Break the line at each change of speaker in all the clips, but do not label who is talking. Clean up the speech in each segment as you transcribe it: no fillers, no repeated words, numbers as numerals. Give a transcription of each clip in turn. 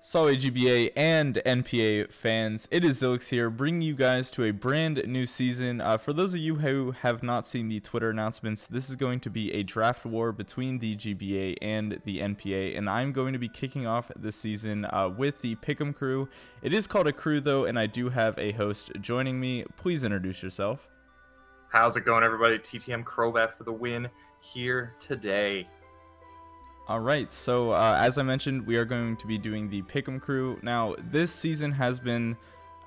Sorry GBA and NPA fans, it is Xilicks here, bringing you guys to a brand new season. For those of you who have not seen the Twitter announcements, this is going to be a draft war between the GBA and the NPA, and I'm going to be kicking off this season with the Pick'em crew. It is called a crew though, and I do have a host joining me. Please introduce yourself.
How's it going, everybody? TTM Crobat for the win here today.
Alright, so as I mentioned, we are going to be doing the Pick'em crew. Now, this season has been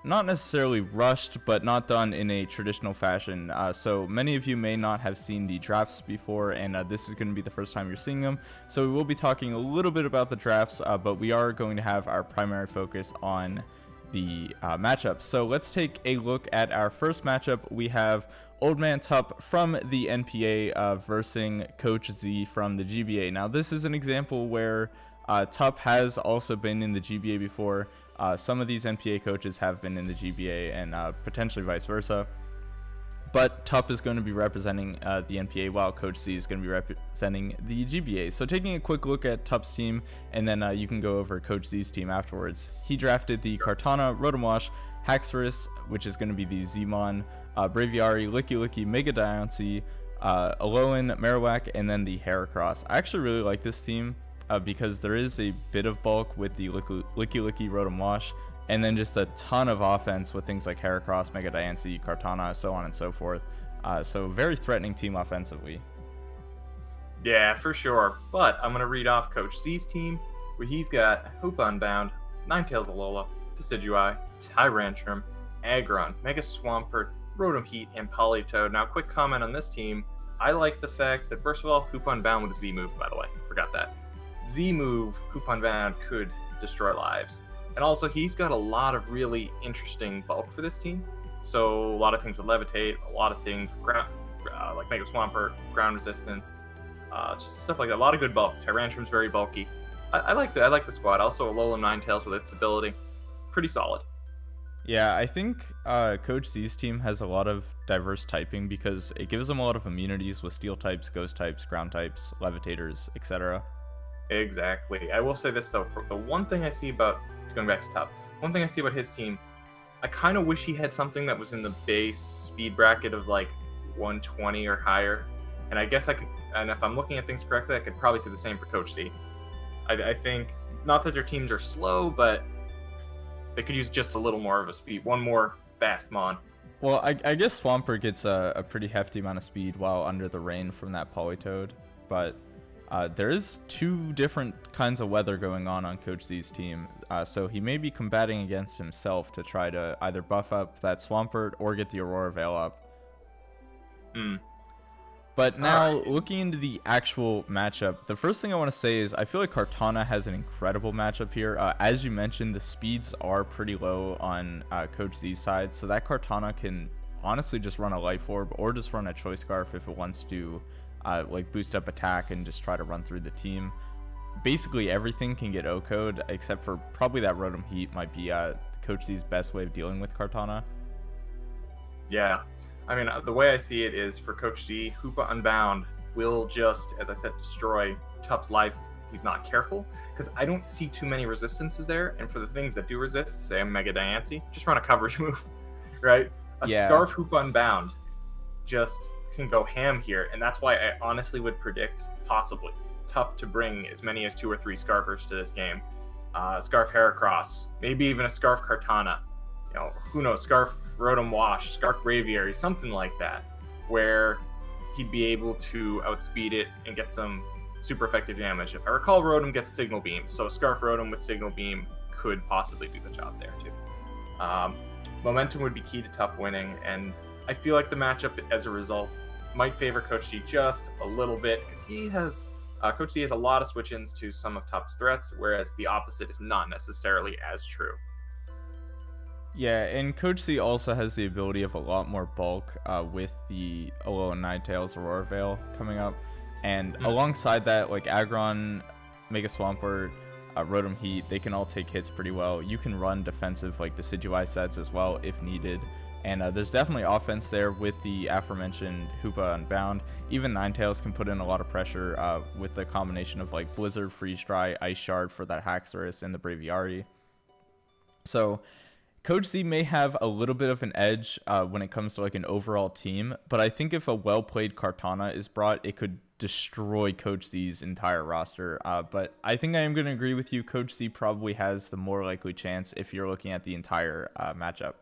not necessarily rushed, but not done in a traditional fashion. So many of you may not have seen the drafts before, and this is going to be the first time you're seeing them. So we will be talking a little bit about the drafts, but we are going to have our primary focus on the matchups. So let's take a look at our first matchup. We have Old Man Tup from the NPA versing Coach Z from the GBA. Now this is an example where Tup has also been in the GBA before. Some of these NPA coaches have been in the GBA and potentially vice versa. But Tup is going to be representing the NPA while Coach Z is going to be representing the GBA. So taking a quick look at Tup's team, and then you can go over Coach Z's team afterwards. He drafted the Kartana, Rotomwash, Haxorus, which is going to be the Zmon, Braviary, Licky, Mega Diancie, Alolan, Marowak, and then the Heracross. I actually really like this team because there is a bit of bulk with the Licky, Rotomwash, and then just a ton of offense with things like Heracross, Mega Diancie, Kartana, so on and so forth. So very threatening team offensively.
Yeah, for sure. But I'm going to read off Coach Z's team, where he's got Hoop Unbound, Ninetales Alola, Decidueye, Tyrantrum, Aggron, Mega Swampert, Rotom Heat, and Politoed. Now, quick comment on this team. I like the fact that, first of all, Hoop Unbound with a Z move, by the way. Forgot that. Z move, Hoop Unbound could destroy lives. And also, he's got a lot of really interesting bulk for this team. So, a lot of things with Levitate, a lot of things with like Mega Swampert, ground resistance, just stuff like that. A lot of good bulk. Tyrantrum's very bulky. I like the squad. Also, Alola Ninetales with its ability. Pretty solid.
Yeah, I think Coach Z's team has a lot of diverse typing because it gives them a lot of immunities with steel types, ghost types, ground types, levitators, etc.
Exactly. I will say this though, for the one thing I see about, going back to Tup, one thing I see about his team, I kind of wish he had something that was in the base speed bracket of like 120 or higher. And I guess I could, and if I'm looking at things correctly, I could probably say the same for Coach Z. I think, not that their teams are slow, but they could use just a little more of a speed, one more fast mon.
Well, I guess Swampert gets a pretty hefty amount of speed while under the rain from that Politoed, but there is two different kinds of weather going on Coach Z's team, so he may be combating against himself to try to either buff up that Swampert or get the Aurora Veil up. But now, looking into the actual matchup, the first thing I want to say is I feel like Kartana has an incredible matchup here. As you mentioned, the speeds are pretty low on Coach Z's side, so that Kartana can honestly just run a Life Orb or just run a Choice Scarf if it wants to like boost up attack and just try to run through the team. Basically everything can get O-code, except for probably that Rotom Heat might be Coach Z's best way of dealing with Kartana.
Yeah. I mean, the way I see it is for Coach Z, Hoopa Unbound will just, as I said, destroy Tup's life if he's not careful, because I don't see too many resistances there, and for the things that do resist, say a Mega Diancie, just run a coverage move, right? A Scarf Hoopa Unbound just can go ham here, and that's why I honestly would predict, possibly, Tup to bring as many as 2 or 3 Scarfers to this game. Scarf Heracross, maybe even a Scarf Kartana. You know, who knows, Scarf Rotom Wash, Scarf Braviary, something like that, where he'd be able to outspeed it and get some super effective damage. If I recall, Rotom gets Signal Beam, so Scarf Rotom with Signal Beam could possibly do the job there too. Momentum would be key to Tup winning, and I feel like the matchup, as a result, might favor Coach G just a little bit, because he has, Coach Z has a lot of switch-ins to some of Tup's threats, whereas the opposite is not necessarily as true.
Yeah, and Coach Z also has the ability of a lot more bulk with the Alolan Ninetales Aurora Veil coming up. And alongside that, like Aggron, Mega Swampert, Rotom Heat, they can all take hits pretty well. You can run defensive like Decidueye sets as well if needed. And there's definitely offense there with the aforementioned Hoopa Unbound. Even Ninetales can put in a lot of pressure with the combination of like Blizzard, Freeze Dry, Ice Shard for that Haxorus and the Braviary. So Coach Z may have a little bit of an edge when it comes to like an overall team, but I think if a well-played Kartana is brought, it could destroy Coach Z's entire roster. But I think I am going to agree with you. Coach Z probably has the more likely chance if you're looking at the entire matchup.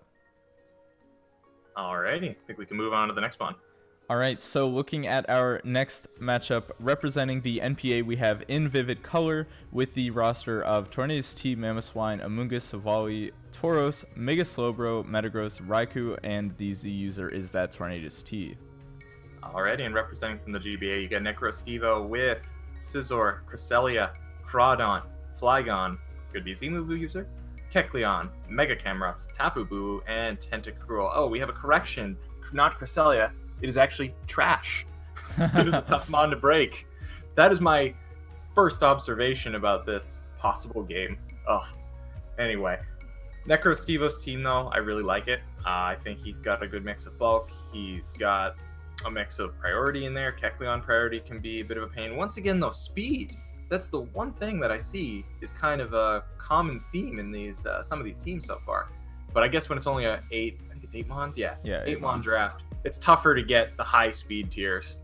Alrighty, I think we can move on to the next one.
All right, so looking at our next matchup, representing the NPA, we have in vivid color with the roster of Tornadus T, Mamoswine, Amoonguss, Savali, Tauros, Mega Slowbro, Metagross, Raikou, and the Z user is that Tornadus T.
Alrighty, and representing from the GBA, you got Necro Stevo with Scizor, Cresselia, Crawdon, Flygon, could be Z move user, Kecleon, Mega Camerupt, Tapu Bulu, and Tentacruel. Oh, we have a correction, not Cresselia. It is actually trash. It is a tough mon to break. That is my first observation about this possible game. Ugh. Anyway, Necro Stevo's team, though, I really like it. I think he's got a good mix of bulk. He's got a mix of priority in there. Kecleon priority can be a bit of a pain. Once again, though, speed. That's the one thing that I see is kind of a common theme in these some of these teams so far. But I guess when it's only I think it's 8 mons? Yeah, 8 mon draft. It's tougher to get the high speed tiers.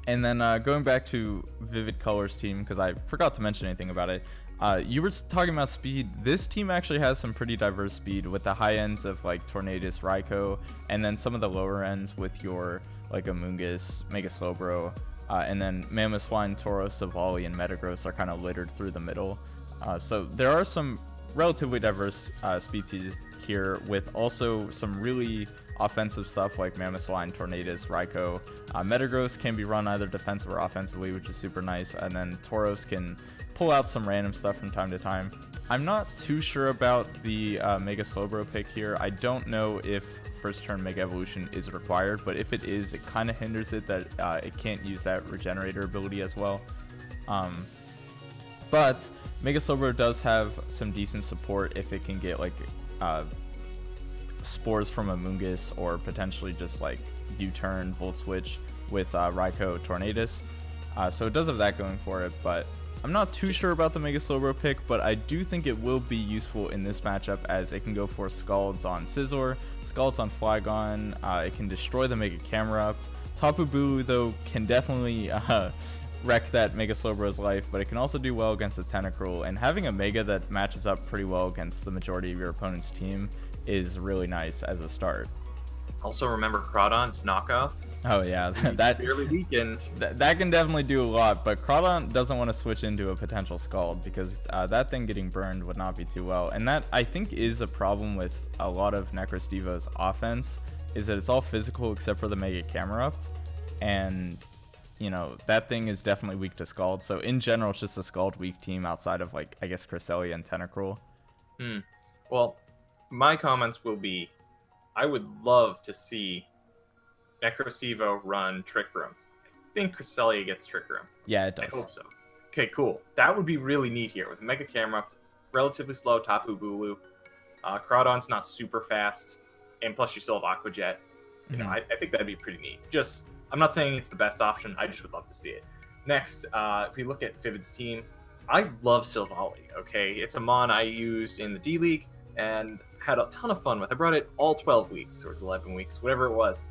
And then going back to Vivid Colors team, because I forgot to mention anything about it. You were talking about speed. This team actually has some pretty diverse speed with the high ends of like Tornadus, Raikou, and then some of the lower ends with your like Amoonguss, Mega Slowbro, and then Mamoswine, Tauros, Savali, and Metagross are kind of littered through the middle. So there are some relatively diverse species here with also some really offensive stuff like Mamoswine, Tornadus, Raikou. Metagross can be run either defensive or offensively, which is super nice, and then Tauros can pull out some random stuff from time to time. I'm not too sure about the Mega Slowbro pick here. I don't know if first turn Mega Evolution is required, but if it is, it kind of hinders it that it can't use that Regenerator ability as well. But Mega Slowbro does have some decent support if it can get like spores from Amoonguss or potentially just like U-turn, Volt Switch with Raikou, Tornadus. So it does have that going for it, but I'm not too sure about the Mega Slowbro pick, but I do think it will be useful in this matchup as it can go for Scalds on Scizor, Scalds on Flygon, it can destroy the Mega Camerupt. Tapu Bulu, though, can definitely wreck that Mega Slowbro's life, but it can also do well against the Tentacruel, and having a Mega that matches up pretty well against the majority of your opponent's team is really nice as a start.
Also remember Crawdon's knockoff.
Oh yeah, that
fairly weakened.
That can definitely do a lot, but Crawdon doesn't want to switch into a potential Scald because that thing getting burned would not be too well. And that, I think, is a problem with a lot of Necro Stevo's offense, is that it's all physical except for the Mega Camerupt, and you know, that thing is definitely weak to Scald. So in general, it's just a Scald weak team outside of like, I guess, Cresselia and Tentacruel.
Well, my comments will be, I would love to see Necro Stevo run Trick Room. I think Cresselia gets Trick Room.
Yeah, it does.
I hope so. Okay, cool. That would be really neat here with Mega Camerupt, relatively slow Tapu Bulu. Crawdon's not super fast, and plus you still have Aqua Jet. You know, I think that'd be pretty neat. Just, I'm not saying it's the best option. I just would love to see it. Next, if we look at Vivid's team, I love Silvally. Okay, it's a mon I used in the D League and had a ton of fun with. I brought it all 12 weeks, or it was 11 weeks, whatever it was.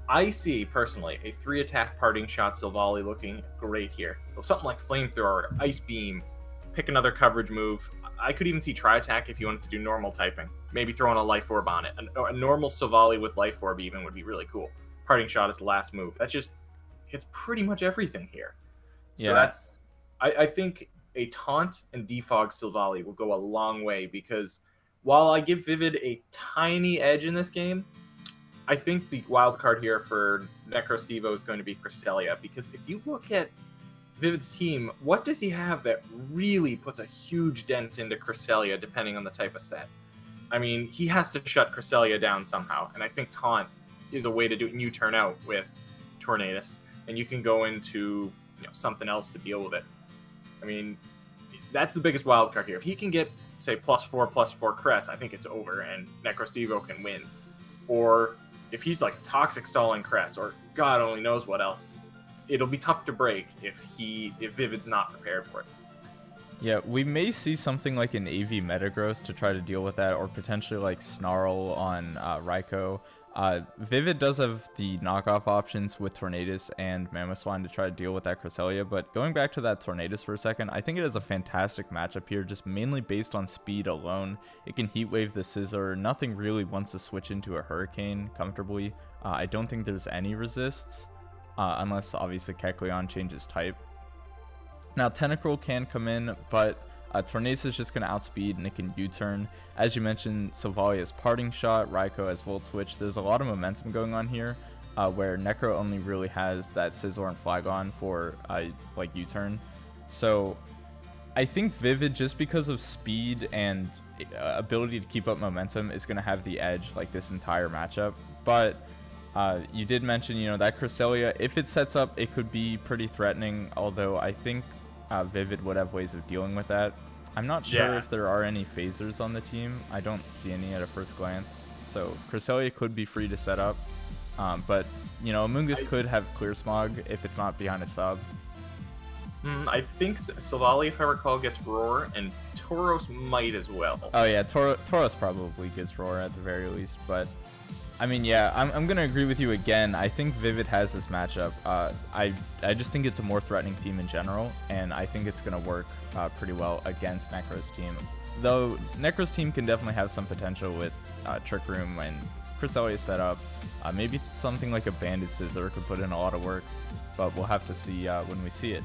I see, personally, a 3-attack parting shot Silvally looking great here. So something like Flamethrower, Ice Beam, pick another coverage move. I could even see Tri-Attack if you wanted to do normal typing. Maybe throwing a Life Orb on it. A normal Silvally with Life Orb even would be really cool. Parting shot is the last move. That just hits pretty much everything here. So that's... I think a Taunt and Defog Silvally will go a long way because while I give Vivid a tiny edge in this game, I think the wild card here for Necro Stevo is going to be Cresselia, because if you look at Vivid's team, what does he have that really puts a huge dent into Cresselia depending on the type of set? I mean, he has to shut Cresselia down somehow, and I think Taunt is a way to do it, and you turn out with Tornadus, and you can go into something else to deal with it. I mean, that's the biggest wild card here. If he can get, say, +4/+4 Kress, I think it's over, and Necro Stevo can win. Or if he's like toxic stalling Kress, or God only knows what else, it'll be tough to break if Vivid's not prepared for it.
Yeah, we may see something like an AV Metagross to try to deal with that, or potentially like Snarl on Raikou. Vivid does have the knockoff options with Tornadus and Mamoswine to try to deal with that Cresselia, but going back to that Tornadus for a second, I think it is a fantastic matchup here, just mainly based on speed alone. It can Heat Wave the Scizor. Nothing really wants to switch into a Hurricane comfortably. I don't think there's any resists, unless obviously Kecleon changes type. Now, Tentacruel can come in, but Tornadus is just going to outspeed and it can U-turn. As you mentioned, Silvally has Parting Shot, Raikou has Volt Switch. There's a lot of momentum going on here, where Necro only really has that Scizor and Flygon for like U-turn. So I think Vivid, just because of speed and ability to keep up momentum, is going to have the edge like this entire matchup. But you did mention, you know, that Cresselia, if it sets up, it could be pretty threatening, although I think Vivid would have ways of dealing with that. I'm not sure if there are any phasers on the team. I don't see any at a first glance. So Cresselia could be free to set up. But, you know, Amoonguss could have Clear Smog if it's not behind a sub.
I think Silvally, if I recall, gets Roar, and Tauros might as well.
Oh yeah, Tauros probably gets Roar at the very least, but I mean, yeah, I'm going to agree with you again. I think Vivid has this matchup. I just think it's a more threatening team in general, and I think it's going to work pretty well against Necro's team. Though Necro's team can definitely have some potential with Trick Room and Cresselia's setup. Maybe something like a Banded Scizor could put in a lot of work, but we'll have to see when we see it.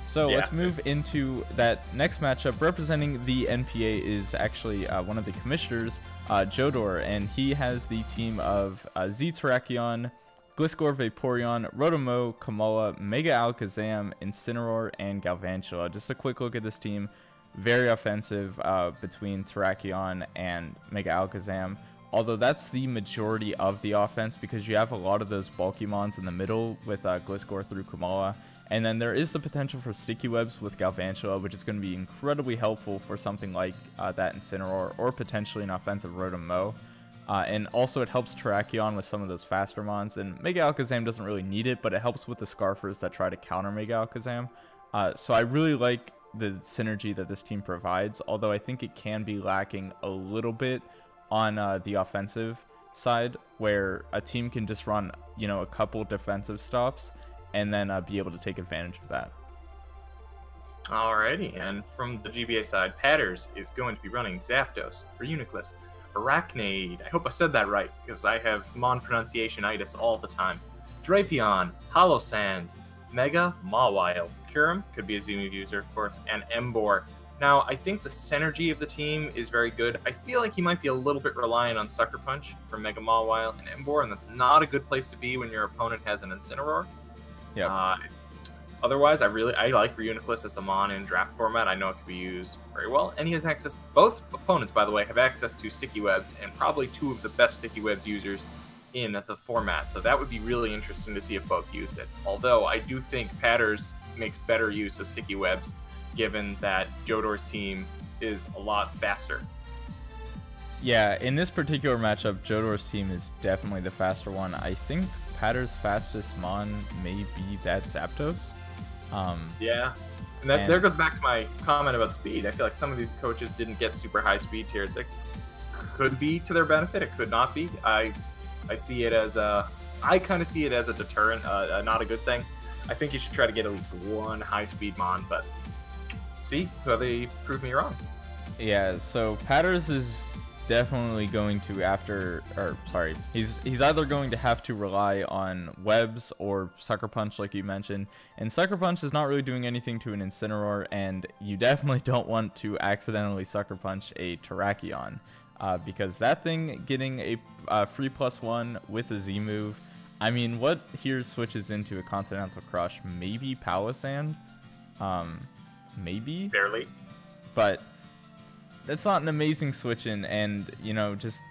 So let's move into that next matchup. Representing the NPA is actually one of the commissioners, Jodor, and he has the team of Z Terrakion, Gliscor, Vaporeon, Rotomo, Kamala, Mega Alakazam, Incineroar, and Galvantula. Just a quick look at this team. Very offensive between Terrakion and Mega Alakazam. Although that's the majority of the offense, because you have a lot of those bulky mons in the middle with Gliscor through Kamala. And then there is the potential for Sticky Webs with Galvantula, which is going to be incredibly helpful for something like that Incineroar, or potentially an offensive Rotom-Mow. And also it helps Terrakion with some of those faster mons. And Mega Alakazam doesn't really need it, but it helps with the Scarfers that try to counter Mega Alakazam. So I really like the synergy that this team provides, although I think it can be lacking a little bit on the offensive side, where a team can just run, you know, a couple defensive stops and then be able to take advantage of that.
Alrighty, and from the GBA side, Patters is going to be running Zapdos, Reuniclus, Arachnid, I hope I said that right, because I have Mon pronunciation-itis all the time, Drapion, Hollow Sand, Mega Mawile, Kyurem, could be a Zoomy user, of course, and Emboar. Now, I think the synergy of the team is very good. I feel like he might be a little bit reliant on Sucker Punch for Mega Mawile and Emboar, and that's not a good place to be when your opponent has an Incineroar. Yeah. Otherwise, I like Reuniclus as a mon in draft format. I know it can be used very well, and he has access. Both opponents, by the way, have access to Sticky Webs, and probably two of the best Sticky Webs users in the format. So that would be really interesting to see if both used it. Although I do think Patters makes better use of Sticky Webs, given that Jodor's team is a lot faster.
Yeah, in this particular matchup, Jodor's team is definitely the faster one. I think Patter's fastest mon may be that Zapdos.
Yeah, and there goes back to my comment about speed. I feel like some of these coaches didn't get super high speed tiers. It could be to their benefit, it could not be. I see it as I kind of see it as a deterrent, not a good thing. I think you should try to get at least one high speed mon, but see, they proved me wrong.
Yeah, so Patters is definitely going to he's either going to have to rely on Webs or Sucker Punch, like you mentioned, and Sucker Punch is not really doing anything to an Incineroar, and you definitely don't want to accidentally Sucker Punch a Terrakion, because that thing getting a free +1 with a Z move, I mean, what here switches into a Continental Crush? Maybe Palossand? Maybe?
Barely.
But that's not an amazing switch in, and, you know, just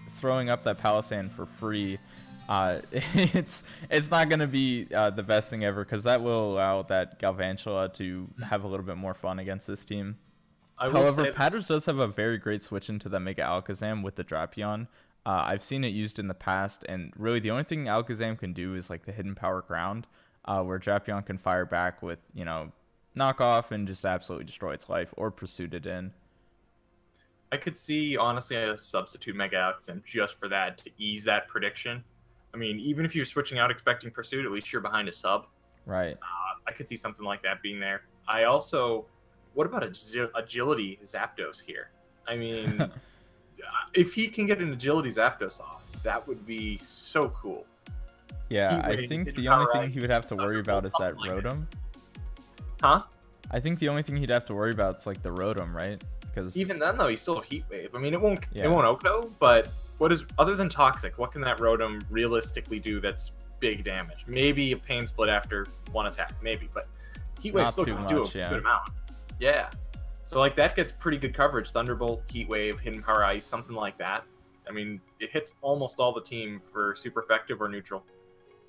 throwing up that Palossand for free It's not going to be the best thing ever, because that will allow that Galvantula to have a little bit more fun against this team. However, Patters does have a very great switch into the Mega Alakazam with the Drapion. I've seen it used in the past, and really the only thing Alakazam can do is like the Hidden Power Ground, where Drapion can fire back with, you know, knock off and just absolutely destroy its life, or Pursuit it in.
I could see, honestly, a substitute Mega Alakazam just for that, to ease that prediction. I mean, even if you're switching out expecting Pursuit, at least you're behind a sub.
Right.
I could see something like that being there. I also... What about Agility Zapdos here? I mean, if he can get an Agility Zapdos off, that would be so cool.
Yeah, I think the only thing he would have to worry about is that Rotom.
Huh?
I think the only thing he'd have to worry about is like the Rotom, right? Because
even then, though, he's still a Heat Wave. I mean, it won't Oko, but what is, other than Toxic, what can that Rotom realistically do that's big damage? Maybe a Pain Split after one attack, maybe, but Heat Wave still can do a good amount. Yeah. So, like, that gets pretty good coverage. Thunderbolt, Heat Wave, Hidden Power Ice, something like that. I mean, it hits almost all the team for super effective or neutral.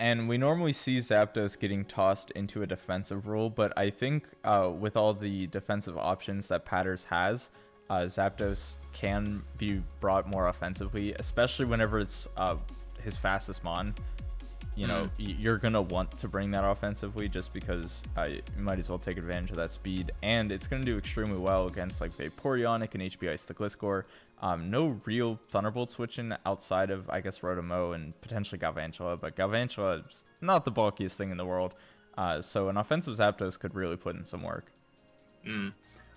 And we normally see Zapdos getting tossed into a defensive role, but I think with all the defensive options that Patters has, Zapdos can be brought more offensively, especially whenever it's his fastest mon. You know, you're going to want to bring that offensively just because you might as well take advantage of that speed. And it's going to do extremely well against like Vaporeon and HB Ice the Gliscor. No real Thunderbolt switching outside of, I guess, Rotom and potentially Galvantula. But Galvantula is not the bulkiest thing in the world. So an offensive Zapdos could really put in some work.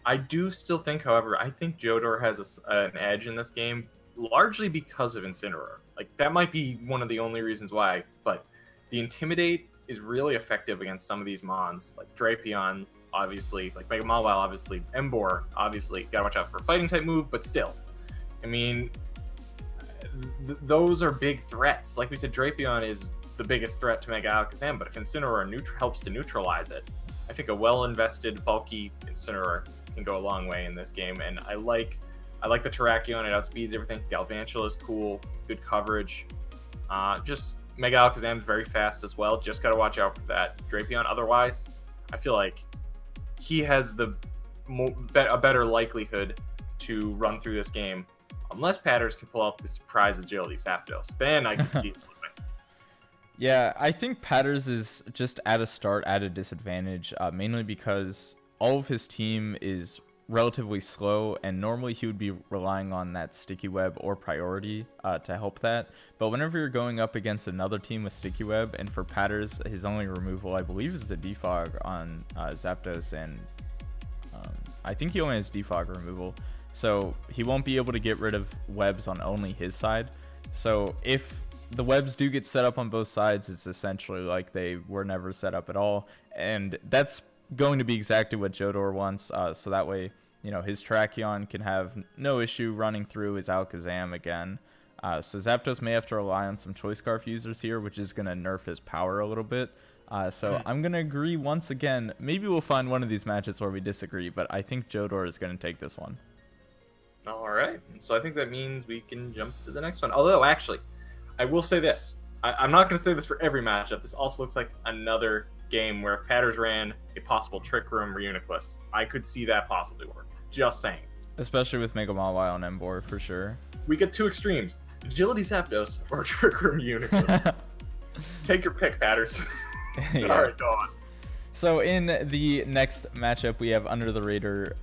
I do still think, however, I think Jodor has an edge in this game, largely because of Incineroar. Like, that might be one of the only reasons why, but the Intimidate is really effective against some of these mons, like Drapion, obviously, like Mega Mawile, obviously, Emboar, obviously, gotta watch out for a fighting type move, but still. I mean, those are big threats. Like we said, Drapion is the biggest threat to Mega Alakazam, but if Incineroar helps to neutralize it, I think a well-invested, bulky Incineroar can go a long way in this game, and I like the Terrakion. It outspeeds everything. Galvantula is cool. Good coverage. Just Mega Alakazam is very fast as well. Just got to watch out for that Drapion. Otherwise, I feel like he has a better likelihood to run through this game. Unless Patters can pull out the surprise Agility Zapdos. Then I can see it.
Yeah, I think Patters is just at a start at a disadvantage, mainly because all of his team is relatively slow, and normally he would be relying on that Sticky Web or Priority to help that. But whenever you're going up against another team with Sticky Web, and for Patters, his only removal, I believe, is the Defog on Zapdos, and I think he only has Defog removal. So he won't be able to get rid of webs on only his side. So if the webs do get set up on both sides, it's essentially like they were never set up at all. And that's going to be exactly what Jodor wants. So that way, you know, his Terrakion can have no issue running through his Alakazam again. So Zapdos may have to rely on some Choice Scarf users here, which is going to nerf his power a little bit. So I'm going to agree once again. Maybe we'll find one of these matches where we disagree, but I think Jodor is going to take this one.
All right. So I think that means we can jump to the next one. Although, actually, I will say this. I'm not going to say this for every matchup. This also looks like another game where if Patters ran a possible Trick Room Reuniclus, I could see that possibly work. Just saying.
Especially with Mega Mawile on Emboar, for sure.
We get two extremes. Agility Zapdos or Trick Room Reuniclus. Take your pick, Patters.
Yeah.
All right, go on.
So in the next matchup, we have Under the Radar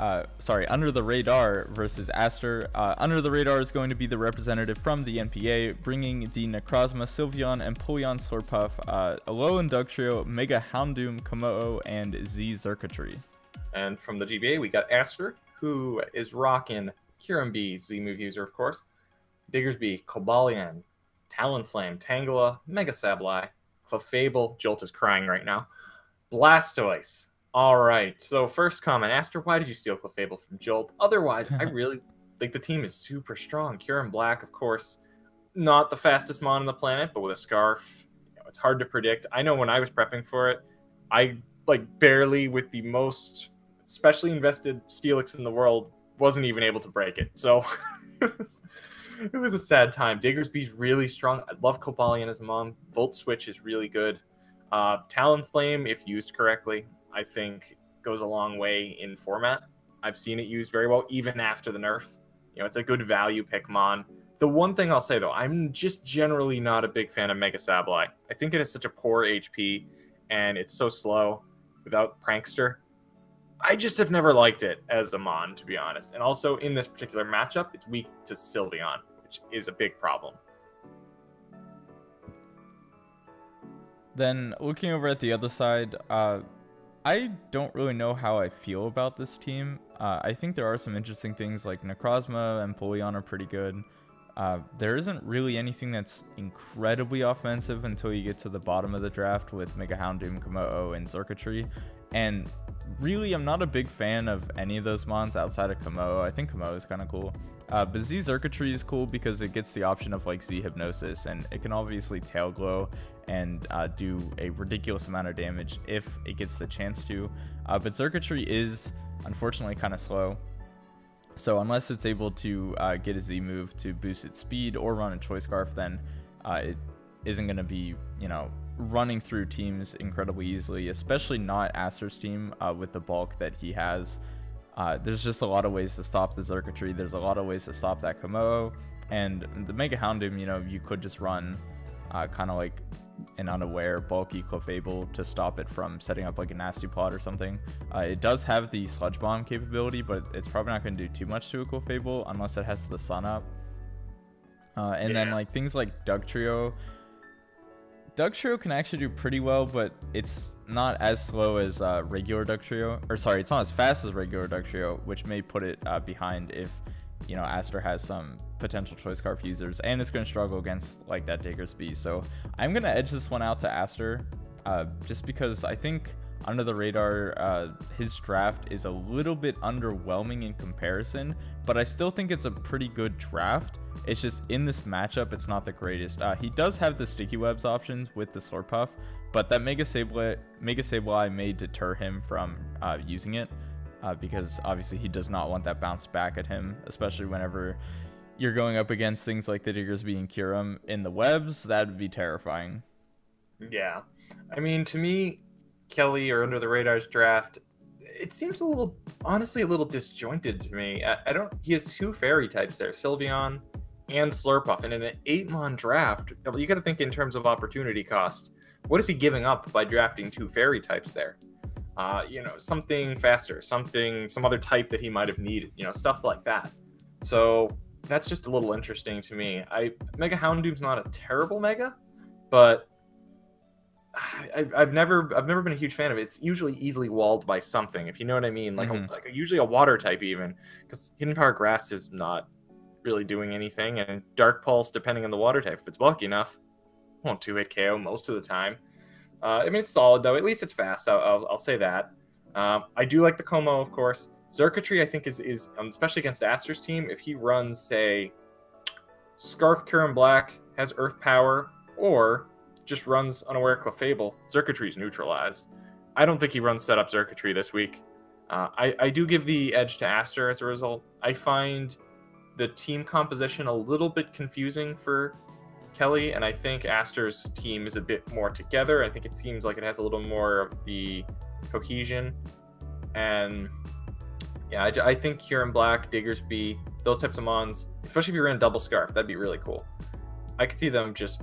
versus Aster. Under the Radar is going to be the representative from the NPA, bringing the Necrozma, Sylveon, and Empoleon Slurpuff, Alolan Dugtrio, Mega Houndoom, Komodo, and Z Xurkitree.
And from the GBA, we got Aster, who is rocking Kyurem Z-move user, of course, Diggersby, Cobalion, Talonflame, Tangela, Mega Sableye, Clefable, Jolt is crying right now, Blastoise. All right. So first comment, Aster, why did you steal Clefable from Jolt? Otherwise, I really think the team is super strong. Kyurem Black, of course, not the fastest mon on the planet, but with a Scarf, you know, it's hard to predict. I know when I was prepping for it, I barely, with the most specially invested Steelix in the world, wasn't even able to break it. So It was a sad time. Diggersby's really strong. I love Cobalion as a mon. Volt Switch is really good. Talonflame, if used correctly, I think goes a long way in format. I've seen it used very well, even after the nerf. You know, it's a good value pick mon. The one thing I'll say, though, I'm just generally not a big fan of Mega Sableye. I think it has such a poor HP, and it's so slow without Prankster. I just have never liked it as a mon, to be honest. And also, in this particular matchup, it's weak to Sylveon, which is a big problem.
Then, looking over at the other side, I don't really know how I feel about this team. I think there are some interesting things, like Necrozma and Polion are pretty good. There isn't really anything that's incredibly offensive until you get to the bottom of the draft with Mega Houndoom, Komodo, and Xurkitree. And really, I'm not a big fan of any of those mons outside of Komodo. I think Komodo is kind of cool. But Z Xurkitree is cool because it gets the option of like Z Hypnosis, and it can obviously Tail Glow and do a ridiculous amount of damage if it gets the chance to. But Xurkitree is unfortunately kind of slow. So unless it's able to get a Z move to boost its speed or run a Choice Scarf, then it isn't going to be, you know, running through teams incredibly easily, especially not Aster's team with the bulk that he has. There's just a lot of ways to stop the Xurkitree. There's a lot of ways to stop that Komodo. And the Mega Houndoom, you know, you could just run kind of like an unaware bulky Clefable to stop it from setting up like a Nasty Plot or something. It does have the Sludge Bomb capability, but it's probably not going to do too much to a Clefable unless it has the Sun Up. And then like things like Dugtrio. Dugtrio can actually do pretty well, but it's not as slow as regular Dugtrio. Or sorry, it's not as fast as regular Dugtrio, which may put it behind if, you know, Aster has some potential Choice Scarf users, and it's going to struggle against like that Diggersby. So I'm going to edge this one out to Aster, just because I think under the radar, his draft is a little bit underwhelming in comparison, but I still think it's a pretty good draft. It's just in this matchup, it's not the greatest. He does have the Sticky Webs options with the Slurpuff, but that Mega Sableye may deter him from using it. Because obviously he does not want that bounce back at him, especially whenever you're going up against things like the Diggersby and Kyurem in the webs. That would be terrifying.
Yeah. I mean, to me, Kelly or Under the Radar's draft, it seems a little, honestly, a little disjointed to me. He has two fairy types there, Sylveon and Slurpuff. And in an 8-mon draft, you got to think in terms of opportunity cost. What is he giving up by drafting two fairy types there? You know, something faster, some other type that he might have needed, you know, stuff like that. So that's just a little interesting to me. Mega Houndoom's not a terrible Mega, but I've never been a huge fan of it. It's usually easily walled by something, if you know what I mean, like usually a water type even, because Hidden Power Grass is not really doing anything, and Dark Pulse, depending on the water type, if it's bulky enough, won't 2-hit KO most of the time. I mean, it's solid, though. At least it's fast. I'll say that. I do like the Como, of course. Xurkitree, I think, is especially against Aster's team, if he runs, say, Scarf Kyurem Black, has Earth Power, or just runs Unaware Clefable, Xurkitree's neutralized. I don't think he runs Setup Xurkitree this week. I do give the edge to Aster as a result. I find the team composition a little bit confusing for Kelly, and I think Aster's team is a bit more together. I think it seems like it has a little more of the cohesion, and yeah, I think Kyurem Black, Diggersby, those types of mons, especially if you're in double Scarf, that'd be really cool. I could see them just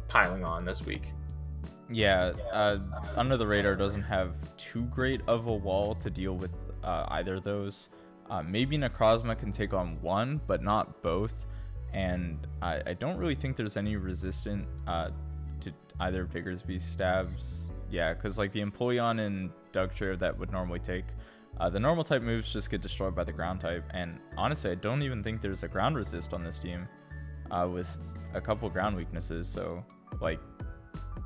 piling on this week.
Yeah, Under the Radar doesn't have too great of a wall to deal with either of those. Maybe Necrozma can take on one, but not both. And I don't really think there's any resistant to either of Diggersby's stabs. Yeah, because like the Empoleon and Dugtrio that would normally take, the normal type moves just get destroyed by the ground type. And honestly, I don't even think there's a ground resist on this team with a couple ground weaknesses. So like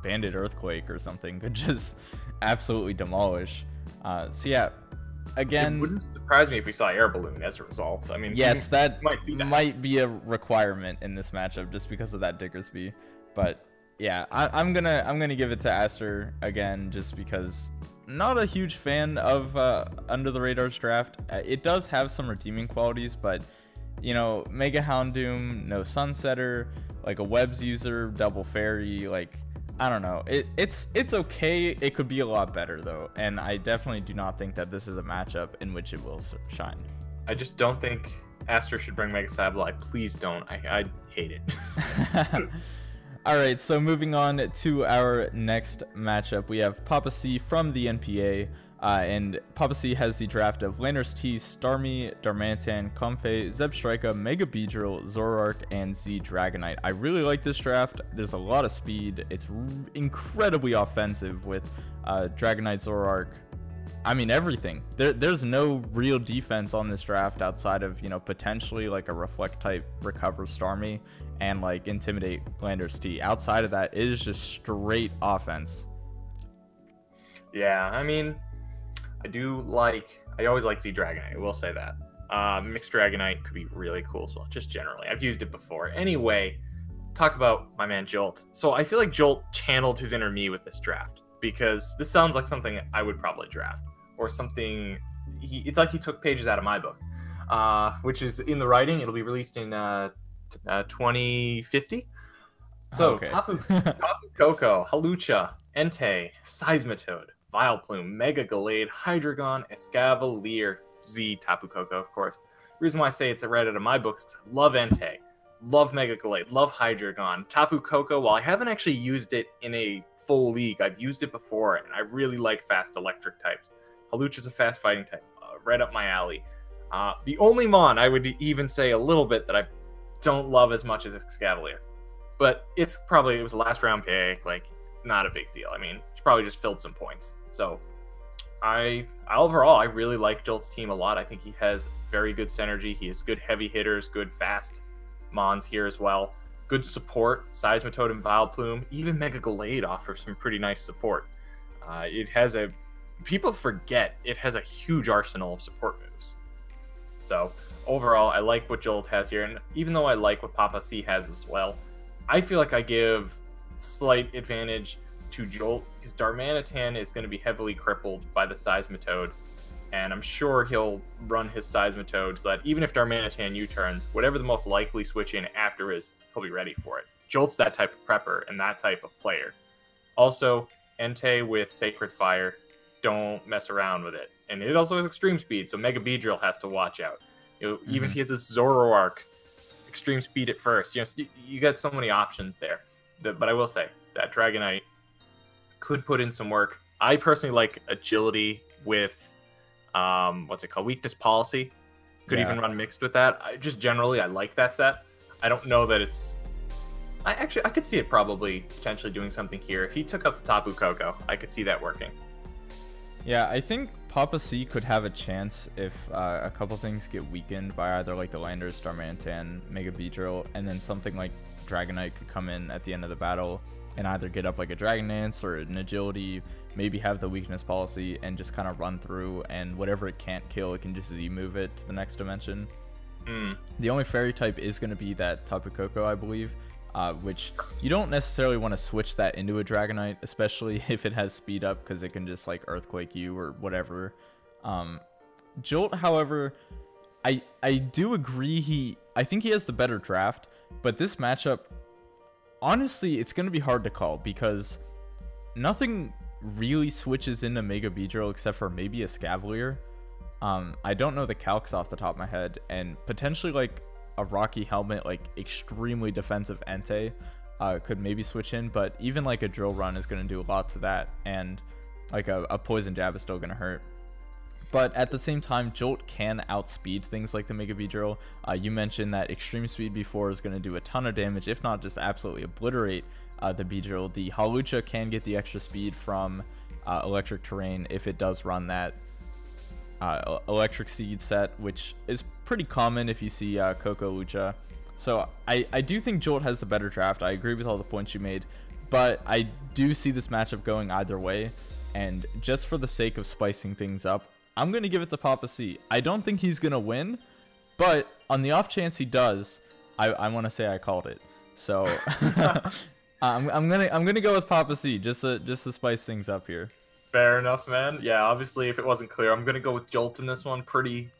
Bandit Earthquake or something could just absolutely demolish. So yeah. Again,
it wouldn't surprise me if we saw Air Balloon as a result. I mean,
yes, that might be a requirement in this matchup just because of that Diggersby. But yeah, I'm gonna give it to Aster again just because not a huge fan of Under the Radar's draft. It does have some redeeming qualities, but you know, Mega Houndoom, no Sunsetter, like a Webs user, double Fairy, like, I don't know. It's okay. It could be a lot better, though, and I definitely do not think that this is a matchup in which it will shine.
I just don't think Aster should bring Mega Sableye. Please don't. I hate it.
All right, so moving on to our next matchup, we have Papa C from the NPA. And Papa C has the draft of Landorus T, Starmie, Darmanitan, Comfey, Zebstrika, Mega Beedrill, Zoroark, and Z Dragonite. I really like this draft. There's a lot of speed. It's incredibly offensive with Dragonite, Zoroark. I mean, everything. There's no real defense on this draft outside of, you know, potentially like a Reflect type Recover Starmie and like Intimidate Landorus T. Outside of that, it is just straight offense.
Yeah, I mean, I always like Z Dragonite, I will say that. Mixed Dragonite could be really cool as well, just generally. I've used it before. Anyway, talk about my man Jolt. So I feel like Jolt channeled his inner me with this draft, because this sounds like something I would probably draft. Or something, it's like he took pages out of my book, which is in the writing. It'll be released in 2050. So,
okay.
Tapu Koko, Hawlucha, Entei, Seismitoad, Vileplume, Mega Gallade, Hydreigon, Escavalier, Z, Tapu Koko, of course. The reason why I say it's read out of my books is I love Entei, love Mega Gallade, love Hydreigon. Tapu Koko, while I haven't actually used it in a full league, I've used it before, and I really like fast electric types. Hawlucha's a fast fighting type, right up my alley. The only Mon I would even say a little bit that I don't love as much as Escavalier. But it was a last round pick, like, not a big deal. I mean, it's probably just filled some points. So, overall, I really like Jolt's team a lot. I think he has very good synergy. He has good heavy hitters, good fast Mons here as well. Good support, Seismitoad and Vileplume. Even Mega Gallade offers some pretty nice support. People forget it has a huge arsenal of support moves. So, overall, I like what Jolt has here. And even though I like what Papa C has as well, I feel like I give slight advantage to Jolt, because Darmanitan is going to be heavily crippled by the Seismitoad, and I'm sure he'll run his Seismitoad so that even if Darmanitan U-turns, whatever the most likely switch in after is, he'll be ready for it. Jolt's that type of prepper and that type of player. Also, Entei with Sacred Fire, don't mess around with it. And it also has extreme speed, so Mega Beedrill has to watch out. Even if he has this Zoroark, extreme speed at first. You got so many options there. But I will say, that Dragonite could put in some work. I personally like agility with, Weakness Policy. Could even run mixed with that. I like that set. I don't know that it's... I could see it probably potentially doing something here. If he took up the Tapu Koko, I could see that working.
Yeah, I think Papa C could have a chance if a couple things get weakened by either like the Landorus, Darmanitan, Mega Beedrill, and then something like Dragonite could come in at the end of the battle and either get up like a Dragon Dance or an Agility, maybe have the Weakness Policy and just kind of run through, and whatever it can't kill, it can just Z-move it to the next dimension. The only Fairy type is going to be that Tapu Koko, I believe. Which you don't necessarily want to switch that into a Dragonite, especially if it has speed up, because it can just like Earthquake you or whatever. Jolt, however, I do agree I think he has the better draft, but this matchup, honestly, it's going to be hard to call because nothing really switches into Mega Beedrill except for maybe a Escavalier. I don't know the calcs off the top of my head, and potentially like a Rocky Helmet, like extremely defensive Entei could maybe switch in, but even like a Drill Run is going to do a lot to that, and like a Poison Jab is still going to hurt. But at the same time, Jolt can outspeed things like the Mega Beedrill. You mentioned that Extreme Speed before is going to do a ton of damage, if not just absolutely obliterate the Beedrill. The Hawlucha can get the extra speed from Electric Terrain if it does run that Electric Seed set, which is pretty common if you see Koko Lucha. So I do think Jolt has the better draft. I agree with all the points you made, but I do see this matchup going either way, and just for the sake of spicing things up, I'm going to give it to Papa C. I don't think he's going to win, but on the off chance he does, I want to say I called it. So I'm gonna go with Papa C just to spice things up here.
Fair enough, man. Yeah, obviously, if it wasn't clear, I'm gonna go with Jolt in this one pretty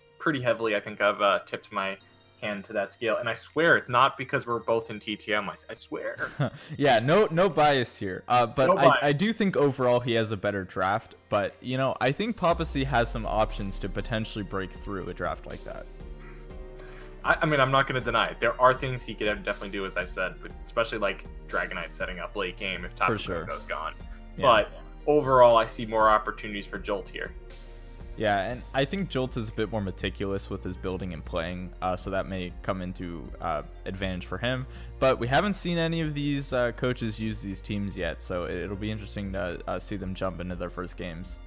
heavily. I think I've tipped my hand to that scale. And I swear it's not because we're both in TTM. I swear.
Yeah, no bias here. But
No bias.
I do think overall he has a better draft. But, you know, I think Papacy has some options to potentially break through a draft like that.
I mean, I'm not going to deny it. There are things he could definitely do, as I said, but especially like Dragonite setting up late game if Tapu Koko's gone. Yeah. But overall, I see more opportunities for Jolt here.
Yeah, and I think Jolt is a bit more meticulous with his building and playing, so that may come into advantage for him. But we haven't seen any of these coaches use these teams yet, so it'll be interesting to see them jump into their first games.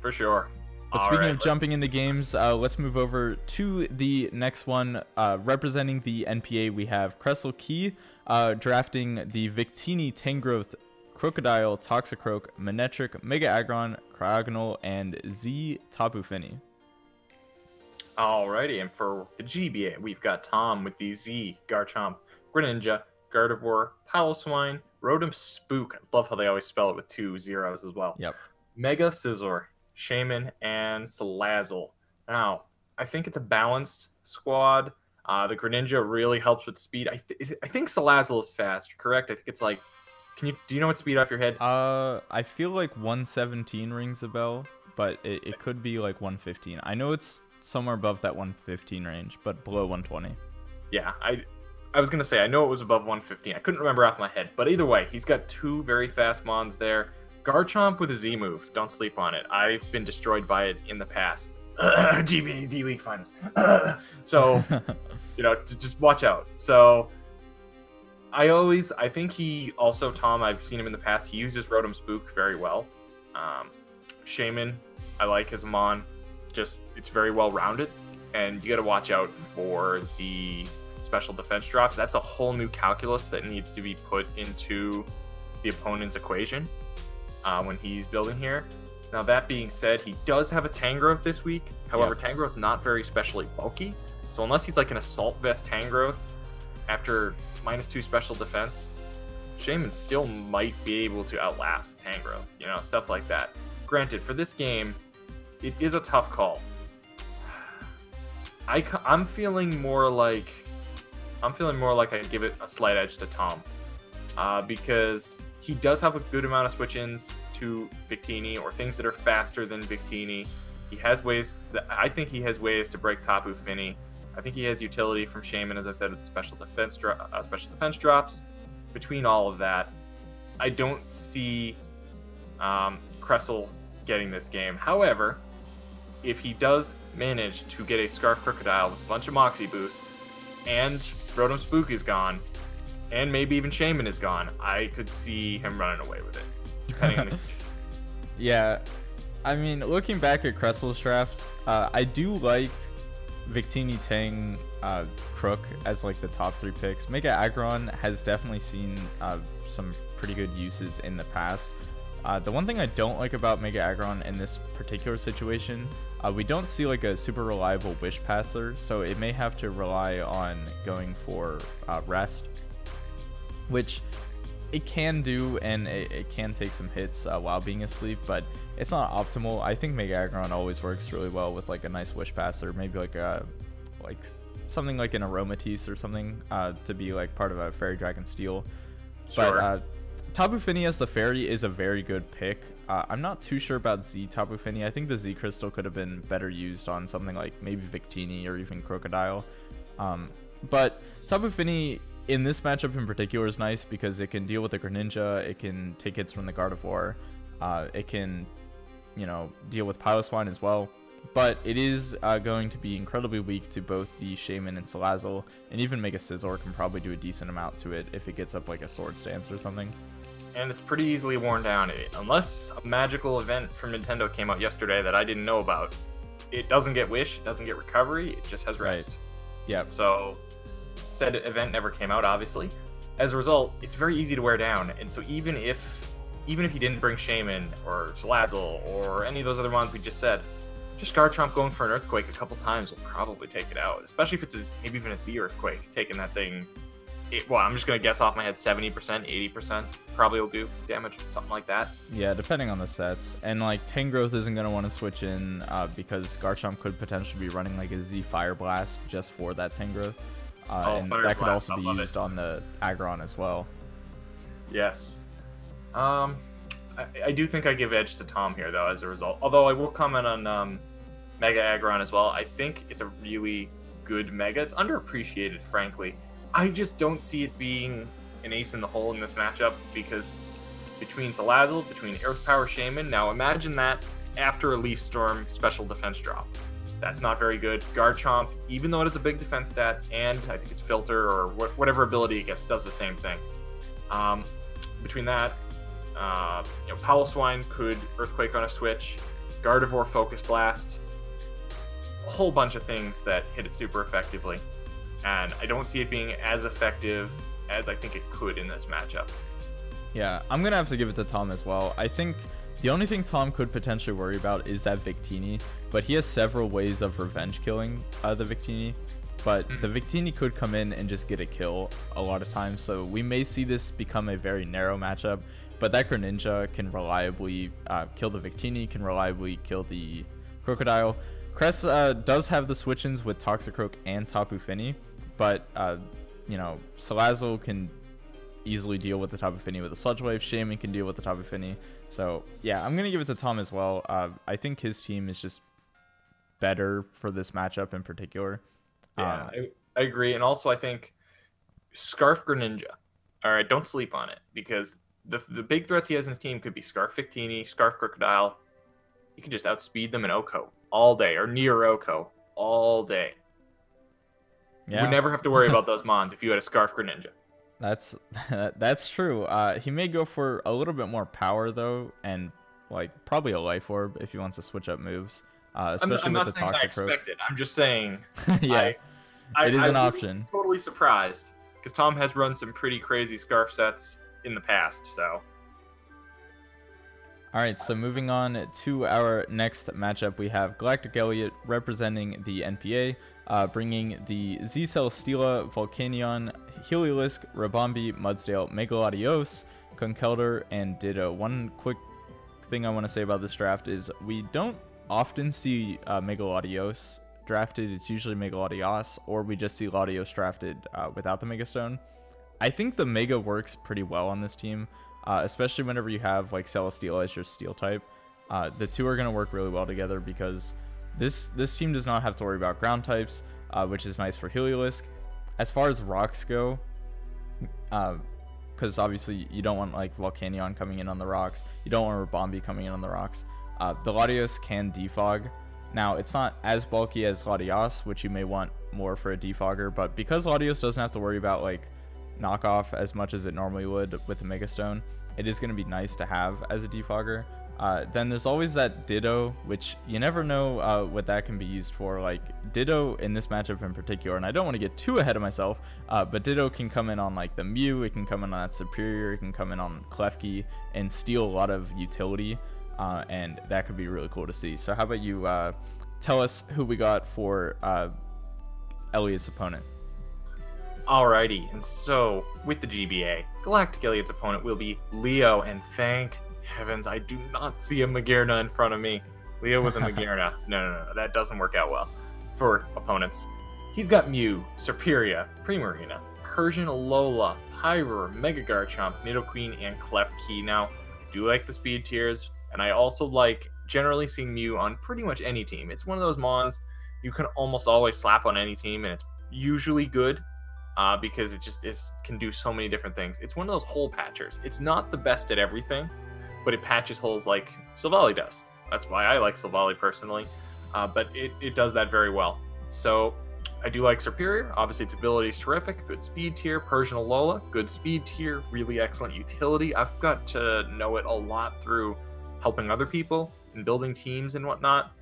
For sure.
But speaking of jumping into games, let's move over to the next one. Representing the NPA, we have Kressel Key drafting the Victini, Tangrowth, Crocodile, Toxicroak, Manectric, Mega Aggron, Cryogonal, and Z Tapu Fini.
Alrighty, and for the GBA, we've got Tom with the Z, Garchomp, Greninja, Gardevoir, Piloswine, Rotom Spook. I love how they always spell it with 2 zeros as well.
Yep.
Mega Scizor, Shaman, and Salazzle. Now, I think it's a balanced squad. The Greninja really helps with speed. I think Salazzle is fast, correct? I think it's like, do you know what speed off your head?
I feel like 117 rings a bell, but it could be like 115. I know it's somewhere above that 115 range, but below 120.
Yeah, I was going to say, I know it was above 115. I couldn't remember off my head, but either way, he's got 2 very fast mons there. Garchomp with a Z move. Don't sleep on it. I've been destroyed by it in the past. GBA League Finals. So, you know, just watch out. So, I think he also, Tom, I've seen him in the past, he uses Rotom Spook very well. Shaman, I like his mon. Just, it's very well rounded. And you got to watch out for the special defense drops. That's a whole new calculus that needs to be put into the opponent's equation. When he's building here. Now, that being said, he does have a Tangrowth this week. However, Tangrowth's not very specially bulky. So unless he's like an Assault Vest Tangrowth after -2 special defense, Shaman still might be able to outlast Tangrowth. You know, stuff like that. Granted, for this game, it is a tough call. I'm feeling more like I give it a slight edge to Tom. Because he does have a good amount of switch-ins to Victini, or things that are faster than Victini. He has ways I think he has ways to break Tapu Fini. I think he has utility from Shaman, as I said, with the special defense drops. Between all of that, I don't see Kressel getting this game. However, if he does manage to get a Scarf Crocodile with a bunch of Moxie boosts, and Rotom Spook is gone, and maybe even Shaman is gone, I could see him running away with it, depending on the
Yeah, I mean, looking back at Kressel's draft, I do like Victini, Tang, Crook as like the top 3 picks. Mega Aggron has definitely seen some pretty good uses in the past. The one thing I don't like about Mega Aggron in this particular situation, we don't see like a super reliable Wish Passer, so it may have to rely on going for Rest, which it can do, and it can take some hits while being asleep, but it's not optimal. I think Mega Aggron always works really well with like a nice Wish Passer, maybe like something like an Aromatisse or something to be like part of a Fairy Dragon Steel. Sure. But Tapu Fini as the Fairy is a very good pick. I'm not too sure about Z Tapu Fini. I think the Z Crystal could have been better used on something like maybe Victini or even Crocodile. But Tapu Fini in this matchup in particular is nice because it can deal with the Greninja, it can take hits from the Gardevoir, it can, you know, deal with Piloswine as well. But it is going to be incredibly weak to both the Shaman and Salazzle, and even Mega Scizor can probably do a decent amount to it if it gets up like a Swords Dance or something.
And it's pretty easily worn down. Unless a magical event from Nintendo came out yesterday that I didn't know about, it doesn't get Wish, it doesn't get Recovery, it just has Rest.
Right. Yeah.
So said event never came out, obviously. As a result, it's very easy to wear down, and so even if he didn't bring Shaman or Salazzle or any of those other mons we just said, just Garchomp going for an Earthquake a couple times will probably take it out, especially if it's maybe even a Z Earthquake, taking that thing well, I'm just going to guess off my head 70%, 80% probably will do damage, something like that.
Yeah, depending on the sets. And like Tangrowth isn't going to want to switch in because Garchomp could potentially be running like a Z Fire Blast just for that Tangrowth. And that could also be used on the Aggron as well.
Yes. I do think I give edge to Tom here, though, as a result. Although I will comment on Mega Aggron as well. I think it's a really good Mega. It's underappreciated, frankly. I just don't see it being an ace in the hole in this matchup because between Salazzle, between Earth Power Shaman, now imagine that after a Leaf Storm special defense drop. That's not very good. Garchomp, even though it is a big defense stat, and I think it's Filter or whatever ability it gets, does the same thing. Between that, Piloswine could Earthquake on a switch, Gardevoir Focus Blast, a whole bunch of things that hit it super effectively. And I don't see it being as effective as I think it could in this matchup.
Yeah, I'm going to have to give it to Tom as well. I think the only thing Tom could potentially worry about is that Victini, but he has several ways of revenge killing the Victini. But the Victini could come in and just get a kill a lot of times, so we may see this become a very narrow matchup. But that Greninja can reliably kill the Victini, can reliably kill the Crocodile. Kress does have the switch-ins with Toxicroak and Tapu Fini, but Salazzle can easily deal with the Tapu Fini with a Sludge Wave. Shaman can deal with the Tapu Fini. So yeah, I'm gonna give it to Tom as well. I think his team is just better for this matchup in particular.
Yeah, I agree, and also I think Scarf Greninja. All right, don't sleep on it because the big threats he has in his team could be Scarf Victini, Scarf Crocodile. You can just outspeed them in Oko all day, or near Oko all day. Yeah. You would never have to worry about those mons if you had a Scarf Greninja.
That's true. He may go for a little bit more power though, and like probably a Life Orb if he wants to switch up moves. Especially
I'm
with
not
the
saying I
Toxicroak.
expect it. I'm just saying.
Yeah, it is an option.
Totally surprised because Tom has run some pretty crazy Scarf sets in the past. So.
All right, so moving on to our next matchup, we have Galactic Elliot representing the NPA, bringing the Z-Celesteela, Volcanion, Heliolisk, Rabombi, Mudsdale, Megalodios, Conkeldurr, and Ditto. One quick thing I want to say about this draft is we don't often see Megalodios drafted. It's usually Megalodios, or we just see Latios drafted without the Megastone. I think the Mega works pretty well on this team. Especially whenever you have like Celesteela as your steel type. The two are going to work really well together because this team does not have to worry about ground types, which is nice for Heliolisk. As far as rocks go, because obviously you don't want like Volcanion coming in on the rocks, you don't want Rabombi coming in on the rocks. The Latios can defog. Now it's not as bulky as Latios, which you may want more for a defogger, but because Latios doesn't have to worry about like knockoff as much as it normally would with the Megastone, it is going to be nice to have as a defogger. Then there's always that Ditto, which you never know what that can be used for. Like Ditto in this matchup in particular, and I don't want to get too ahead of myself, but Ditto can come in on like the Mew, it can come in on that Superior, it can come in on Klefki and steal a lot of utility, and that could be really cool to see. So how about you tell us who we got for Elliot's opponent?
Alrighty, and so with the GBA, Galactic Elliot's opponent will be Leo, and thank heavens I do not see a Magearna in front of me. Leo with a Magearna. No, that doesn't work out well for opponents. He's got Mew, Serperior, Primarina, Persian Alola, Pyroar, Mega Garchomp, Nidoqueen, and Klefki. Now, I do like the speed tiers, and I also like generally seeing Mew on pretty much any team. It's one of those mons you can almost always slap on any team, and it's usually good. Because it just can do so many different things. It's one of those hole patchers. It's not the best at everything, but it patches holes like Silvally does. That's why I like Silvally personally, but it does that very well. So I do like Serperior. Obviously, its ability is terrific. Good speed tier. Persian Alola, good speed tier. Really excellent utility. I've got to know it a lot through helping other people and building teams and whatnot.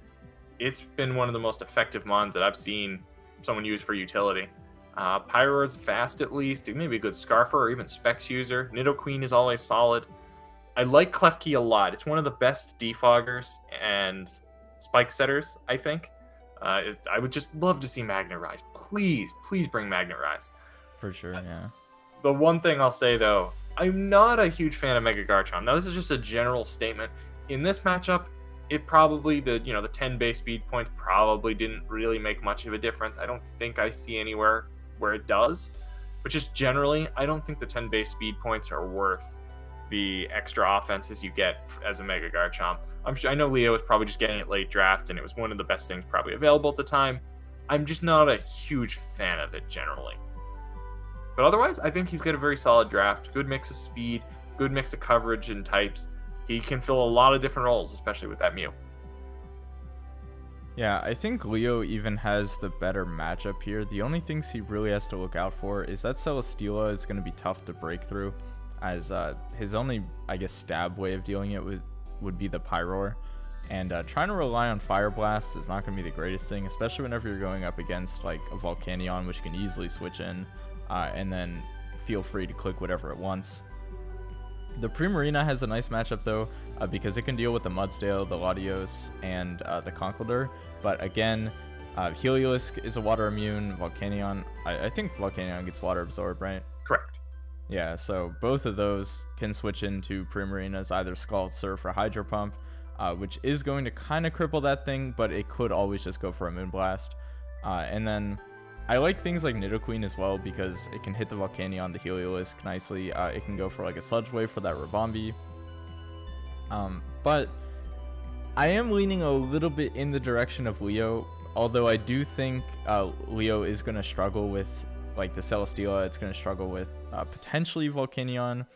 It's been one of the most effective mons that I've seen someone use for utility. Pyroar is fast at least, maybe a good Scarfer or even Specs user. Nidoqueen is always solid. I like Klefki a lot. It's one of the best defoggers and spike setters, I think. I would just love to see Magnet Rise. Please bring Magnet Rise.
For sure, yeah.
The one thing I'll say, though, I'm not a huge fan of Mega Garchomp. Now, this is just a general statement. In this matchup, it probably, the 10 base speed points probably didn't really make much of a difference. I don't think I see anywhere where it does. But just generally, I don't think the 10 base speed points are worth the extra offenses you get as a Mega Garchomp. I know Leo was probably just getting it late draft, and it was one of the best things probably available at the time. I'm just not a huge fan of it generally. But otherwise, I think he's got a very solid draft. Good mix of speed, good mix of coverage and types. He can fill a lot of different roles, especially with that Mew.
Yeah, I think Leo even has the better matchup here. The only things he really has to look out for is that Celesteela is going to be tough to break through, as his only, I guess, stab way of dealing it would be the Pyroar. And trying to rely on Fire Blast is not going to be the greatest thing, especially whenever you're going up against like a Volcanion, which can easily switch in, and then feel free to click whatever it wants. The Primarina has a nice matchup though, because it can deal with the Mudsdale, the Latios, and the Conkeldurr. But again, Heliolisk is a water immune. Volcanion, I think Volcanion gets water absorbed, right?
Correct.
Yeah, so both of those can switch into Primarina's either Scald, Surf, or Hydro Pump, which is going to kind of cripple that thing, but it could always just go for a Moonblast. And then I like things like Nidoqueen as well, because it can hit the Volcanion, the Heliolisk nicely. It can go for like a Sludge Wave for that Ribombee. But I am leaning a little bit in the direction of Leo, although I do think Leo is going to struggle with like the Celesteela. It's going to struggle with potentially Volcanion.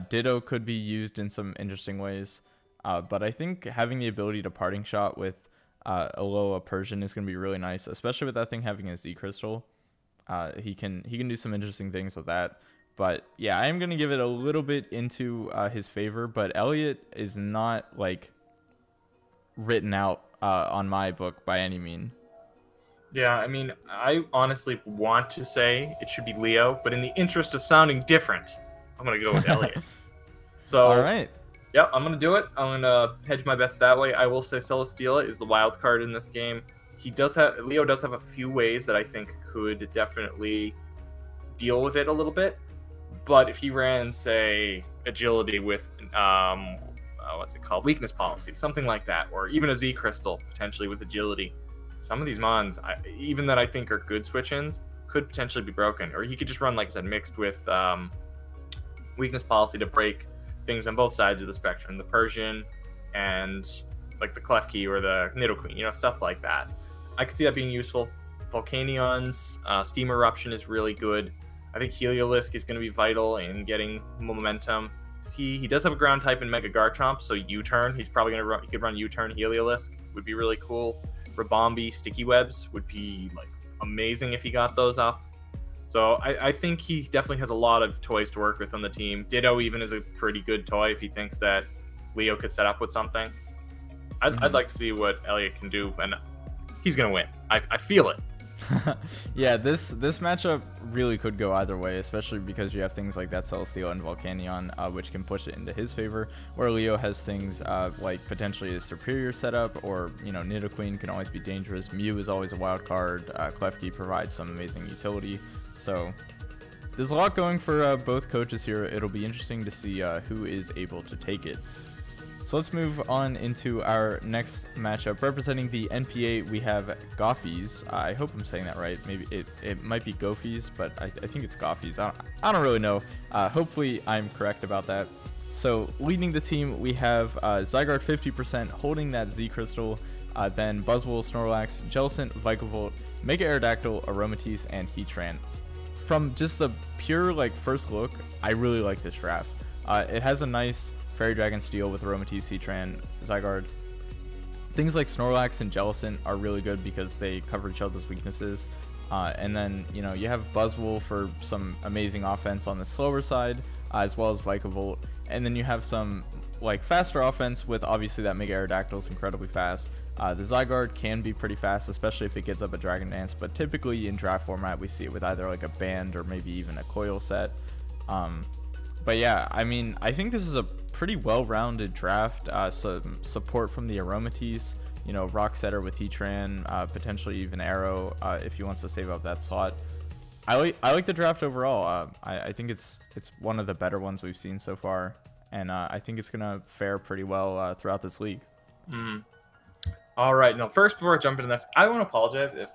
Ditto could be used in some interesting ways, but I think having the ability to Parting Shot with Alola Persian is going to be really nice, especially with that thing having a Z Crystal. He can do some interesting things with that. But yeah, I am going to give it a little bit into his favor, but Elliot is not like written out on my book by any mean.
Yeah, I mean, I honestly want to say it should be Leo, but in the interest of sounding different, I'm going to go with Elliot. So,
all right.
Yep, I'm going to do it. I'm going to hedge my bets that way. I will say Celesteela is the wild card in this game. Leo does have a few ways that I think could definitely deal with it a little bit. But if he ran, say, agility with, what's it called? Weakness policy, something like that. Or even a Z Crystal, potentially with agility. Some of these mons, even that I think are good switch-ins, could potentially be broken. Or he could just run, like I said, mixed with weakness policy to break things on both sides of the spectrum. The Persian and like the Klefki or the Nidoqueen, stuff like that. I could see that being useful. Volcanion's Steam Eruption is really good. I think Heliolisk is going to be vital in getting momentum. He does have a ground type in Mega Garchomp, so U-turn. He's probably going to run. He could run U-turn Heliolisk. Would be really cool. Ribombee Sticky Webs would be like amazing if he got those up. So I think he definitely has a lot of toys to work with on the team. Ditto even is a pretty good toy if he thinks that Leo could set up with something. I'd like to see what Elliot can do, and he's going to win. I feel it.
Yeah, this matchup really could go either way, especially because you have things like that Celesteela and Volcanion, which can push it into his favor, where Leo has things like potentially a superior setup, or Nidoqueen can always be dangerous. Mew is always a wild card. Klefki provides some amazing utility. So there's a lot going for both coaches here. It'll be interesting to see who is able to take it. So let's move on into our next matchup. Representing the NPA, we have Goffies. I hope I'm saying that right. Maybe it might be Goffies, but I think it's Goffies. I don't really know. Hopefully I'm correct about that. So leading the team, we have Zygarde 50% holding that Z Crystal, then Buzzwole, Snorlax, Jellicent, Vikavolt, Mega Aerodactyl, Aromatisse, and Heatran. From just the pure first look, I really like this draft. It has a nice Fairy Dragon Steel with Aromatisse, Heatran, Zygarde. Things like Snorlax and Jellicent are really good because they cover each other's weaknesses. And then, you have Buzzwole for some amazing offense on the slower side, as well as Vikavolt. And then you have some faster offense with obviously that Mega Aerodactyl is incredibly fast. The Zygarde can be pretty fast, especially if it gets up a Dragon Dance, but typically in draft format we see it with either a band or maybe even a coil set. But yeah, I mean, I think this is a pretty well-rounded draft. Some support from the Aromatisse, Rock Setter with Heatran, potentially even Arrow if he wants to save up that slot. I like the draft overall. I think it's one of the better ones we've seen so far, and I think it's gonna fare pretty well throughout this league.
All right. Now, first, before I jump into this, I want to apologize if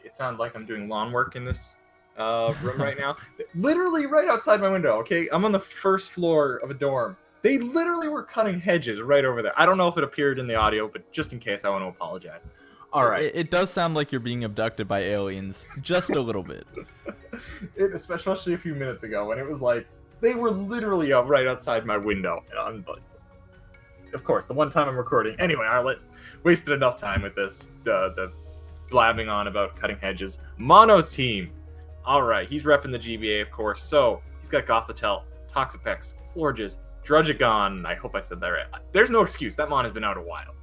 it sounds like I'm doing lawn work in this room right now. Literally right outside my window. Okay, I'm on the first floor of a dorm. They literally were cutting hedges right over there. I don't know if it appeared in the audio, but just in case, I want to apologize. All right.
It does sound like you're being abducted by aliens, just a little bit.
Especially a few minutes ago when it was like they were literally right outside my window. Of course, the one time I'm recording. Anyway, I wasted enough time with this. The blabbing on about cutting hedges. Mono's team. All right, he's repping the GBA, of course. So he's got Gothitelle, Toxapex, Florges, Drudgegon. I hope I said that right. There's no excuse. That mon has been out a while.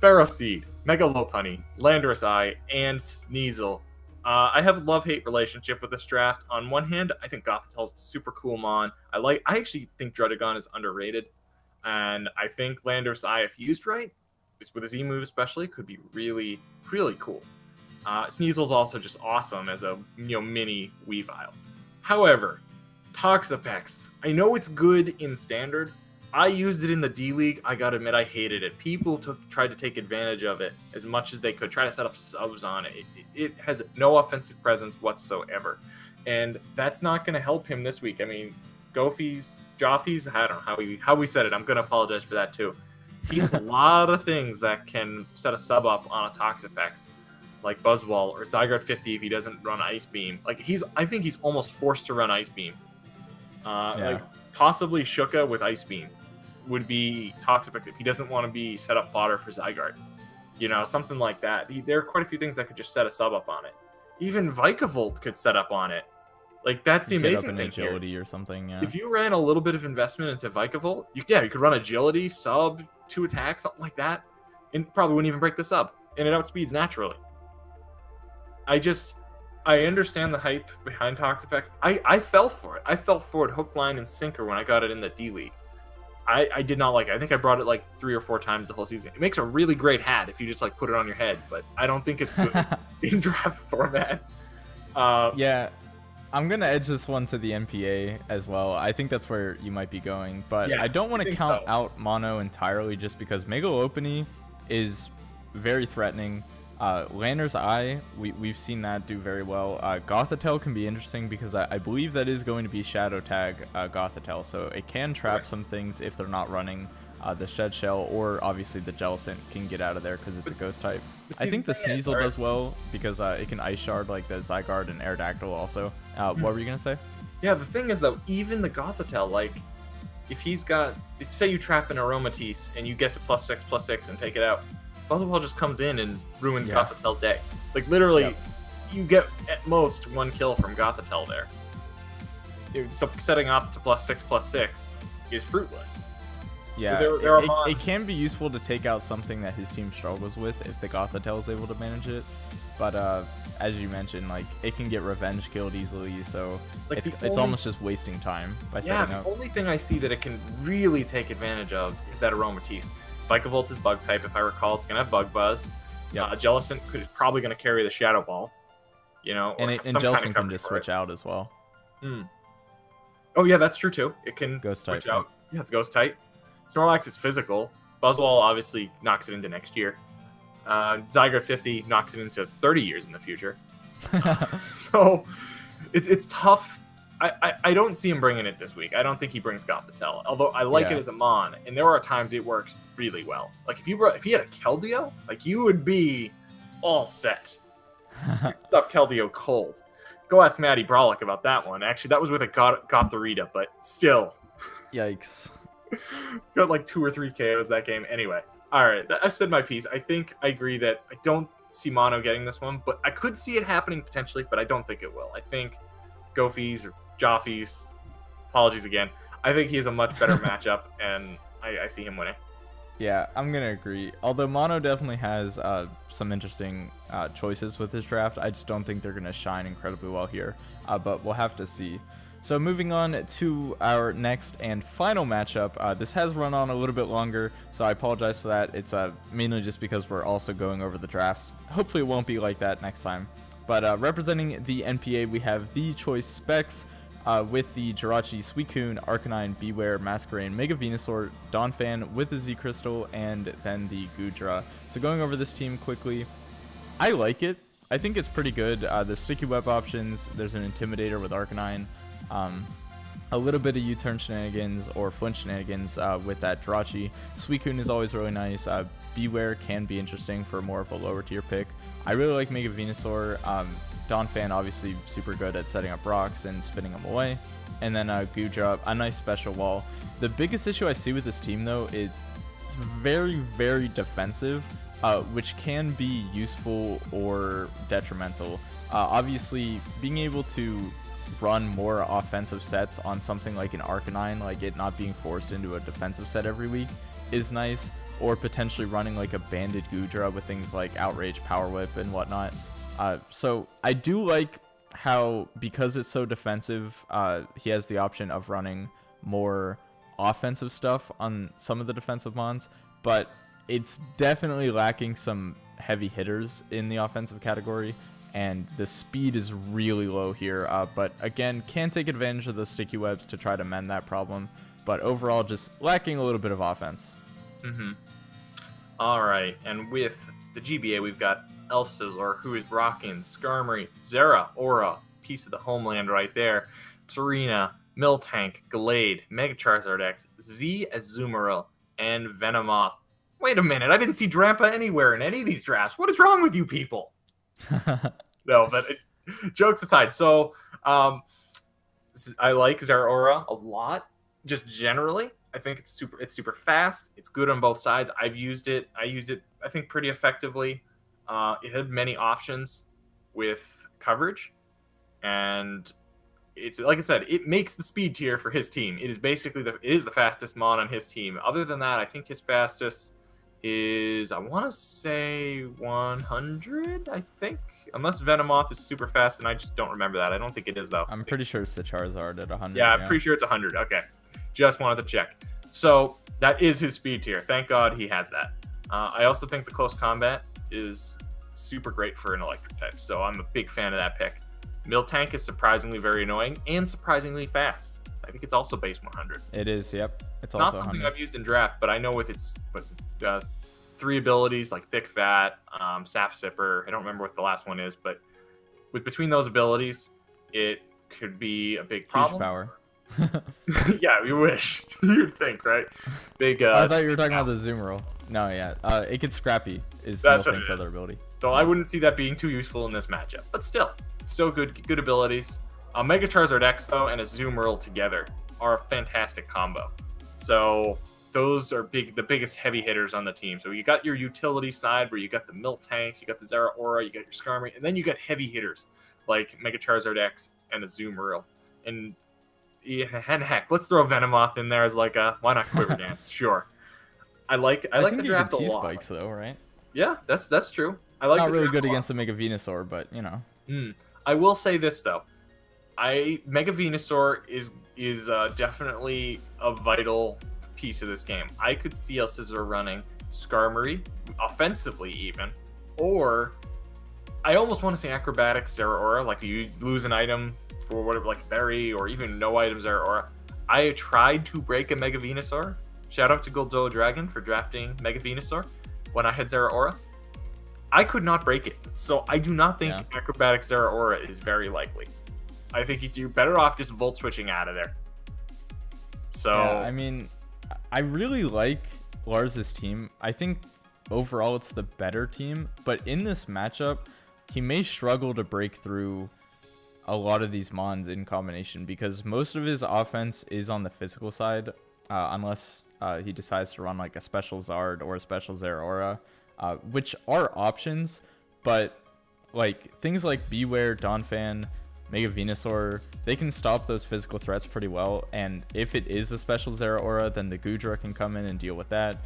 Ferroseed, Mega Lopunny, Landorus Eye, and Sneasel. I have a love-hate relationship with this draft. On one hand, I think Gothitelle's a super cool mon. I actually think Drudgegon is underrated. And I think Landorus Eye, if used right, with his E-move especially, could be really, really cool. Sneasel's also just awesome as a mini Weavile. However, Toxapex, I know it's good in Standard. I used it in the D-League. I gotta admit, I hated it. People tried to take advantage of it as much as they could, try to set up subs on it. It has no offensive presence whatsoever. And that's not gonna help him this week. I mean, Gofies, Joffies, I don't know how we said it. I'm gonna apologize for that too. He has a lot of things that can set a sub up on a Toxapex, like Buzzwole or Zygarde 50 if he doesn't run Ice Beam. I think he's almost forced to run Ice Beam. Possibly Shuka with Ice Beam would be Toxapex if he doesn't want to be set up fodder for Zygarde. Something like that. There are quite a few things that could just set a sub up on it. Even Vikavolt could set up on it. That's the amazing thing
agility
here.
Or something. Yeah.
If you ran a little bit of investment into Vikavolt, you could run agility, sub, 2 attacks, something like that, and probably wouldn't even break the sub, and it outspeeds naturally. I understand the hype behind Toxapex. I fell for it. I fell for it hook, line, and sinker when I got it in the D-League. I did not like it. I think I brought it 3 or 4 times the whole season. It makes a really great hat if you just put it on your head, but I don't think it's good in draft format.
Yeah, I'm gonna edge this one to the NPA as well. I think that's where you might be going, but yeah, I don't want to count out Mono entirely just because Mega Lopunny is very threatening. Landorus Eye, we've seen that do very well. Gothitelle can be interesting because I believe that is going to be Shadow Tag Gothitelle, so it can trap some things if they're not running the Shed Shell, or obviously the Jellicent can get out of there because it's a Ghost type. I think the Sneasel does well because it can Ice Shard like the Zygarde and Aerodactyl also. What were you going to say?
Yeah, the thing is though, even the Gothitelle, if say you trap an Aromatisse and you get to +6/+6 and take it out, Buzzwole just comes in and ruins Gothitelle's day. Literally, you get at most 1 kill from Gothitelle there. So setting up to +6/+6 is fruitless.
Yeah, it can be useful to take out something that his team struggles with if the Gothitelle is able to manage it. But as you mentioned, it can get revenge killed easily, so it's almost just wasting time by setting up.
The only thing I see that it can really take advantage of is that Aromatisse. Vikavolt is Bug type, if I recall. It's going to have Bug Buzz. Jellicent is probably going to carry the Shadow Ball.
And Jellicent can just switch out as well.
Oh, yeah, that's true, too. It can
Ghost type.
Switch out. Yeah, it's Ghost type. Snorlax is physical. Buzzwole obviously knocks it into next year. Zygarde 50 knocks it into 30 years in the future. So it's tough. I don't see him bringing it this week. I don't think he brings Gothitelle, although I like it as a mon, and there are times it works really well. If you had a Keldeo, you would be all set. Stuff Keldeo cold. Go ask Maddie Brolick about that one. Actually, that was with a Gothorita, but still.
Yikes.
Got 2 or 3 KOs that game. Anyway, all right, I've said my piece. I think I agree that I don't see Mono getting this one, but I could see it happening potentially, but I don't think it will. I think Gofies or Joffies, apologies again, I think he has a much better matchup, and I see him winning.
Yeah, I'm going to agree. Although Mono definitely has some interesting choices with his draft, I just don't think they're going to shine incredibly well here, but we'll have to see. So moving on to our next and final matchup. This has run on a little bit longer, so I apologize for that. It's mainly just because we're also going over the drafts. Hopefully it won't be like that next time. But representing the NPA, we have the choice specs with the Jirachi, Suicune, Arcanine, Beware, Masquerain, Mega Venusaur, Donphan with the Z Crystal, and then the Goodra. So going over this team quickly, I like it. I think it's pretty good. The sticky web options, there's an Intimidator with Arcanine, a little bit of U-turn shenanigans or flinch shenanigans with that Jirachi. Suicune is always really nice. Beware can be interesting for more of a lower tier pick. I really like Mega Venusaur. Donphan obviously super good at setting up rocks and spinning them away. And then Goodra, a nice special wall. The biggest issue I see with this team though is it's very, very defensive, which can be useful or detrimental. Obviously, being able to run more offensive sets on something like an Arcanine, like it not being forced into a defensive set every week, is nice. Or potentially running like a banded Goodra with things like Outrage, Power Whip, and whatnot. So I do like how, because it's so defensive, he has the option of running more offensive stuff on some of the defensive mons, but it's definitely lacking some heavy hitters in the offensive category, and the speed is really low here. But again, can take advantage of the sticky webs to try to mend that problem, but overall just lacking a little bit of offense.
All right, and with the GBA, we've got Elsesor, who is rocking Skarmory, Zeraora, piece of the homeland right there, Serena, Miltank, Glade, Mega Charizard X, Z Azumarill, and Venomoth. Wait a minute, I didn't see Drampa anywhere in any of these drafts. What is wrong with you people? No, but jokes aside, so I like Zeraora a lot, just generally. I think it's super fast. It's good on both sides. I've used it. I used it, I think, pretty effectively. It had many options with coverage, and it's, like I said, it makes the speed tier for his team. It is basically it is the fastest mon on his team. Other than that, I think his fastest is, I want to say 100, I think. Unless Venomoth is super fast, and I just don't remember that. I don't think it is, though.
I'm pretty sure it's the Charizard at 100.
Yeah, I'm pretty sure it's 100. Okay. Just wanted to check. So that is his speed tier. Thank God he has that. I also think the close combat is super great for an electric type, so I'm a big fan of that pick. Miltank is surprisingly very annoying and surprisingly fast. I think it's also base 100.
It is, yep. It's
not
also
something
100.
I've used in draft, but I know with its 3 abilities like Thick Fat, Sap Sipper. I don't remember what the last one is, but between those abilities, it could be a big problem.
Huge power.
Yeah, you wish. You'd think, right? Big.
I thought you were talking about the Azumarill. No, yeah. It gets scrappy.
That's
Miltank's other ability.
So I wouldn't see that being too useful in this matchup, but still good abilities. Mega Charizard X though and Azumarill together are a fantastic combo. So those are the biggest heavy hitters on the team. So you got your utility side where you got the Miltanks, you got the Zeraora, you got your Skarmory, and then you got heavy hitters like Mega Charizard X and Azumarill. And heck, let's throw Venomoth in there as like a, why not Quiver Dance? Sure. I like the draft a lot.
T-spikes though, right?
Yeah, that's true. I like
not really good against the Mega Venusaur, but you know.
I will say this though, Mega Venusaur is definitely a vital piece of this game. I could see Elsesor running Skarmory offensively even, or I almost want to say Acrobatics Zeraora, like you lose an item for whatever, like Berry, or even no items Zeraora. I tried to break a Mega Venusaur. Shout out to Goldoa Dragon for drafting Mega Venusaur when I had Zeraora. I could not break it, so I do not think Acrobatic Zeraora is very likely. I think you're better off just Volt switching out of there. So
yeah, I mean, I really like Lars's team. I think overall it's the better team, but in this matchup, he may struggle to break through a lot of these mons in combination because most of his offense is on the physical side, unless he decides to run like a special Zard or a special Zeraora. Which are options, but like things like Beware, Donphan, Mega Venusaur, they can stop those physical threats pretty well. And if it is a special Zeraora, then the Goodra can come in and deal with that.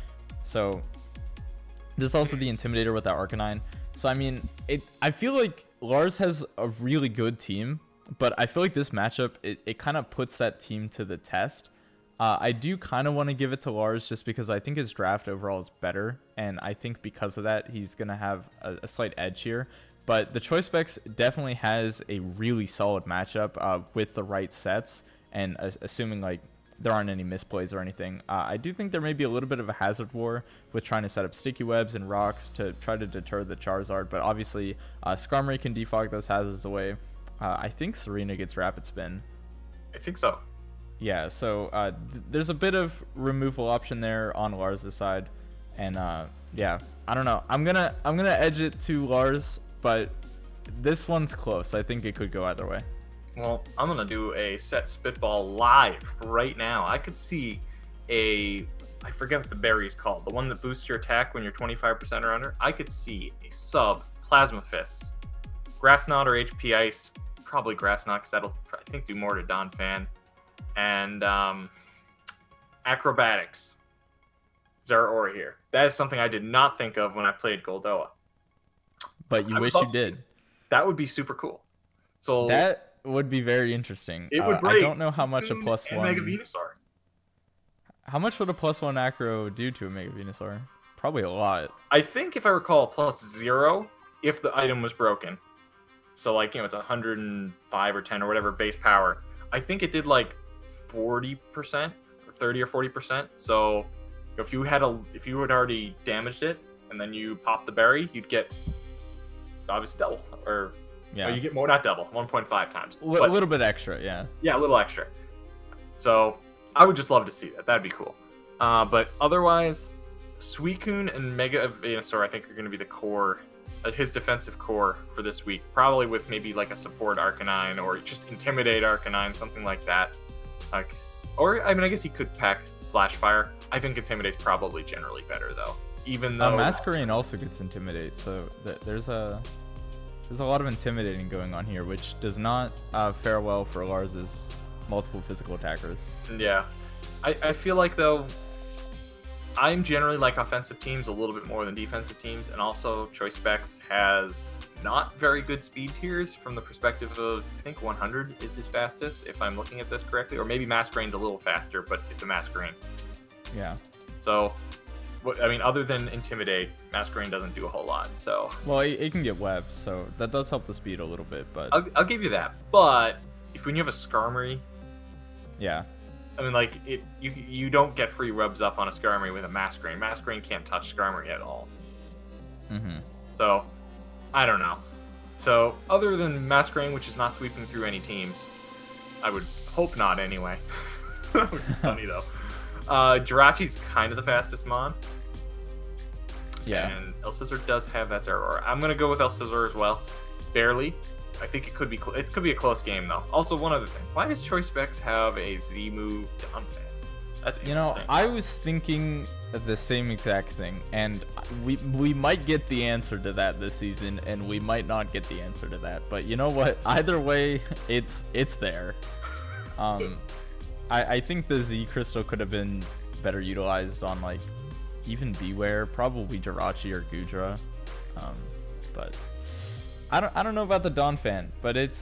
So there's also the Intimidator with that Arcanine. So I mean, I feel like Lars has a really good team, but I feel like this matchup, it kind of puts that team to the test. I do kind of want to give it to Lars just because I think his draft overall is better, and I think because of that he's going to have a slight edge here. But the Choice Specs definitely has a really solid matchup with the right sets, and assuming like there aren't any misplays or anything. I do think there may be a little bit of a hazard war with trying to set up sticky webs and rocks to try to deter the Charizard, but obviously Skarmory can defog those hazards away. I think Serena gets Rapid Spin.
I think so.
Yeah, so there's a bit of removal option there on Lars' side, and yeah, I don't know. I'm gonna edge it to Lars, but this one's close. I think it could go either way.
Well, I'm going to do a set spitball live right now. I could see I forget what the berry is called, the one that boosts your attack when you're 25% or under. I could see a sub Plasma Fist, Grass Knot or HP Ice, probably Grass Knot because that'll, I think, do more to Donphan, and Acrobatics, Zeraora here. That is something I did not think of when I played Goldoa.
But you wish you did.
That would be super cool. So
that would be very interesting.
It would break.
I don't know how much a +1
Mega Venusaur.
How much would a +1 Acro do to a Mega Venusaur? Probably a lot.
I think if I recall, +0 if the item was broken. So like, you know, it's 105 or 10 or whatever base power. I think it did like 40% or 30 or 40%. So if you had already damaged it and then you pop the berry, you'd get obviously double, or
yeah,
you get more, not double, 1.5 times.
A little bit extra, yeah.
Yeah, a little extra. So I would just love to see that. That'd be cool. But otherwise, Suicune and Mega Venusaur, I think, are going to be the core, his defensive core for this week. Probably with maybe like a support Arcanine or just Intimidate Arcanine, something like that. Or, I mean, I guess he could pack Flash Fire. I think Intimidate's probably generally better, though. Even though
Masquerain also gets Intimidate, so there's a lot of intimidating going on here, which does not fare well for Lars's multiple physical attackers.
Yeah. I feel like, though, I'm generally like offensive teams a little bit more than defensive teams, and also Choice Specs has not very good speed tiers from the perspective of, I think 100 is his fastest, if I'm looking at this correctly, or maybe Masquerain's a little faster, but it's a Masquerain.
Yeah.
So, I mean, other than Intimidate, Masquerain doesn't do a whole lot, so...
Well, it can get webs, so that does help the speed a little bit, but...
I'll give you that, but when you have a Skarmory...
Yeah.
I mean, like, you don't get free rubs up on a Skarmory with a Masquerain. Masquerain can't touch Skarmory at all.
Mm-hmm.
So, I don't know. So, other than Masquerain, which is not sweeping through any teams, I would hope not anyway. That would be funny, though. Jirachi's kind of the fastest mon.
Yeah.
And Elsesor does have that Zeraora. I'm going to go with Elsesor as well. Barely. I think it could be it could be a close game, though. Also, one other thing. Why does Choice Specs have a Z move to Donphan? That's interesting.
You know, I was thinking the same exact thing, and we might get the answer to that this season, and we might not get the answer to that. But you know what? Either way, it's there. I think the Z Crystal could have been better utilized on, like, even Beware, probably Jirachi or Gudra. But I don't know about the Donphan, but it's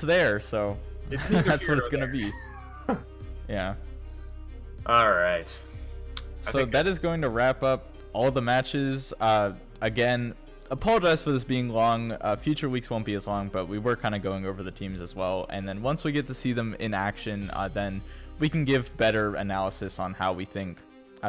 there, so that's what it's gonna be. Yeah.
All right.
So that is going to wrap up all the matches. Again, apologize for this being long. Future weeks won't be as long, but we were kind of going over the teams as well. And then once we get to see them in action, then we can give better analysis on how we think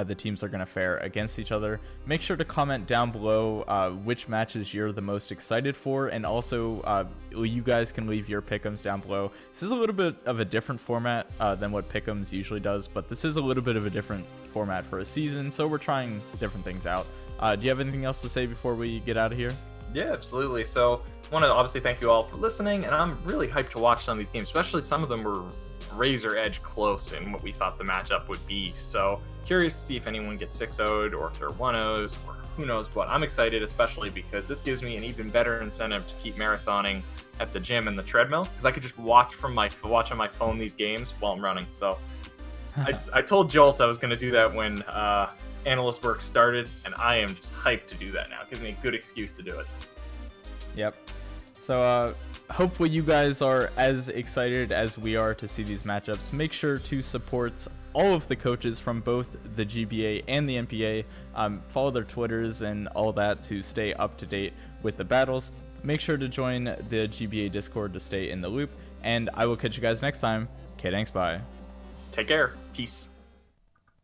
the teams are going to fare against each other. Make sure to comment down below which matches you're the most excited for, and also you guys can leave your pick'ems down below. This is a little bit of a different format than what pick'ems usually does, but this is a little bit of a different format for a season, so we're trying different things out. Do you have anything else to say before we get out of here?
Yeah, absolutely. So I want to obviously thank you all for listening, and I'm really hyped to watch some of these games, especially some of them were razor edge close in what we thought the matchup would be. So curious to see if anyone gets 6-0'd or if they're 1-0's or who knows what. I'm excited, especially because this gives me an even better incentive to keep marathoning at the gym and the treadmill, because I could just watch on my phone these games while I'm running. So I told Jolt I was going to do that when analyst work started, and I am just hyped to do that now. It gives me a good excuse to do it.
Yep. So hopefully you guys are as excited as we are to see these matchups. Make sure to support all of the coaches from both the GBA and the NPA. Follow their Twitters and all that to stay up to date with the battles. make sure to join the GBA Discord to stay in the loop. And I will catch you guys next time. Okay, thanks, bye.
Take care. Peace.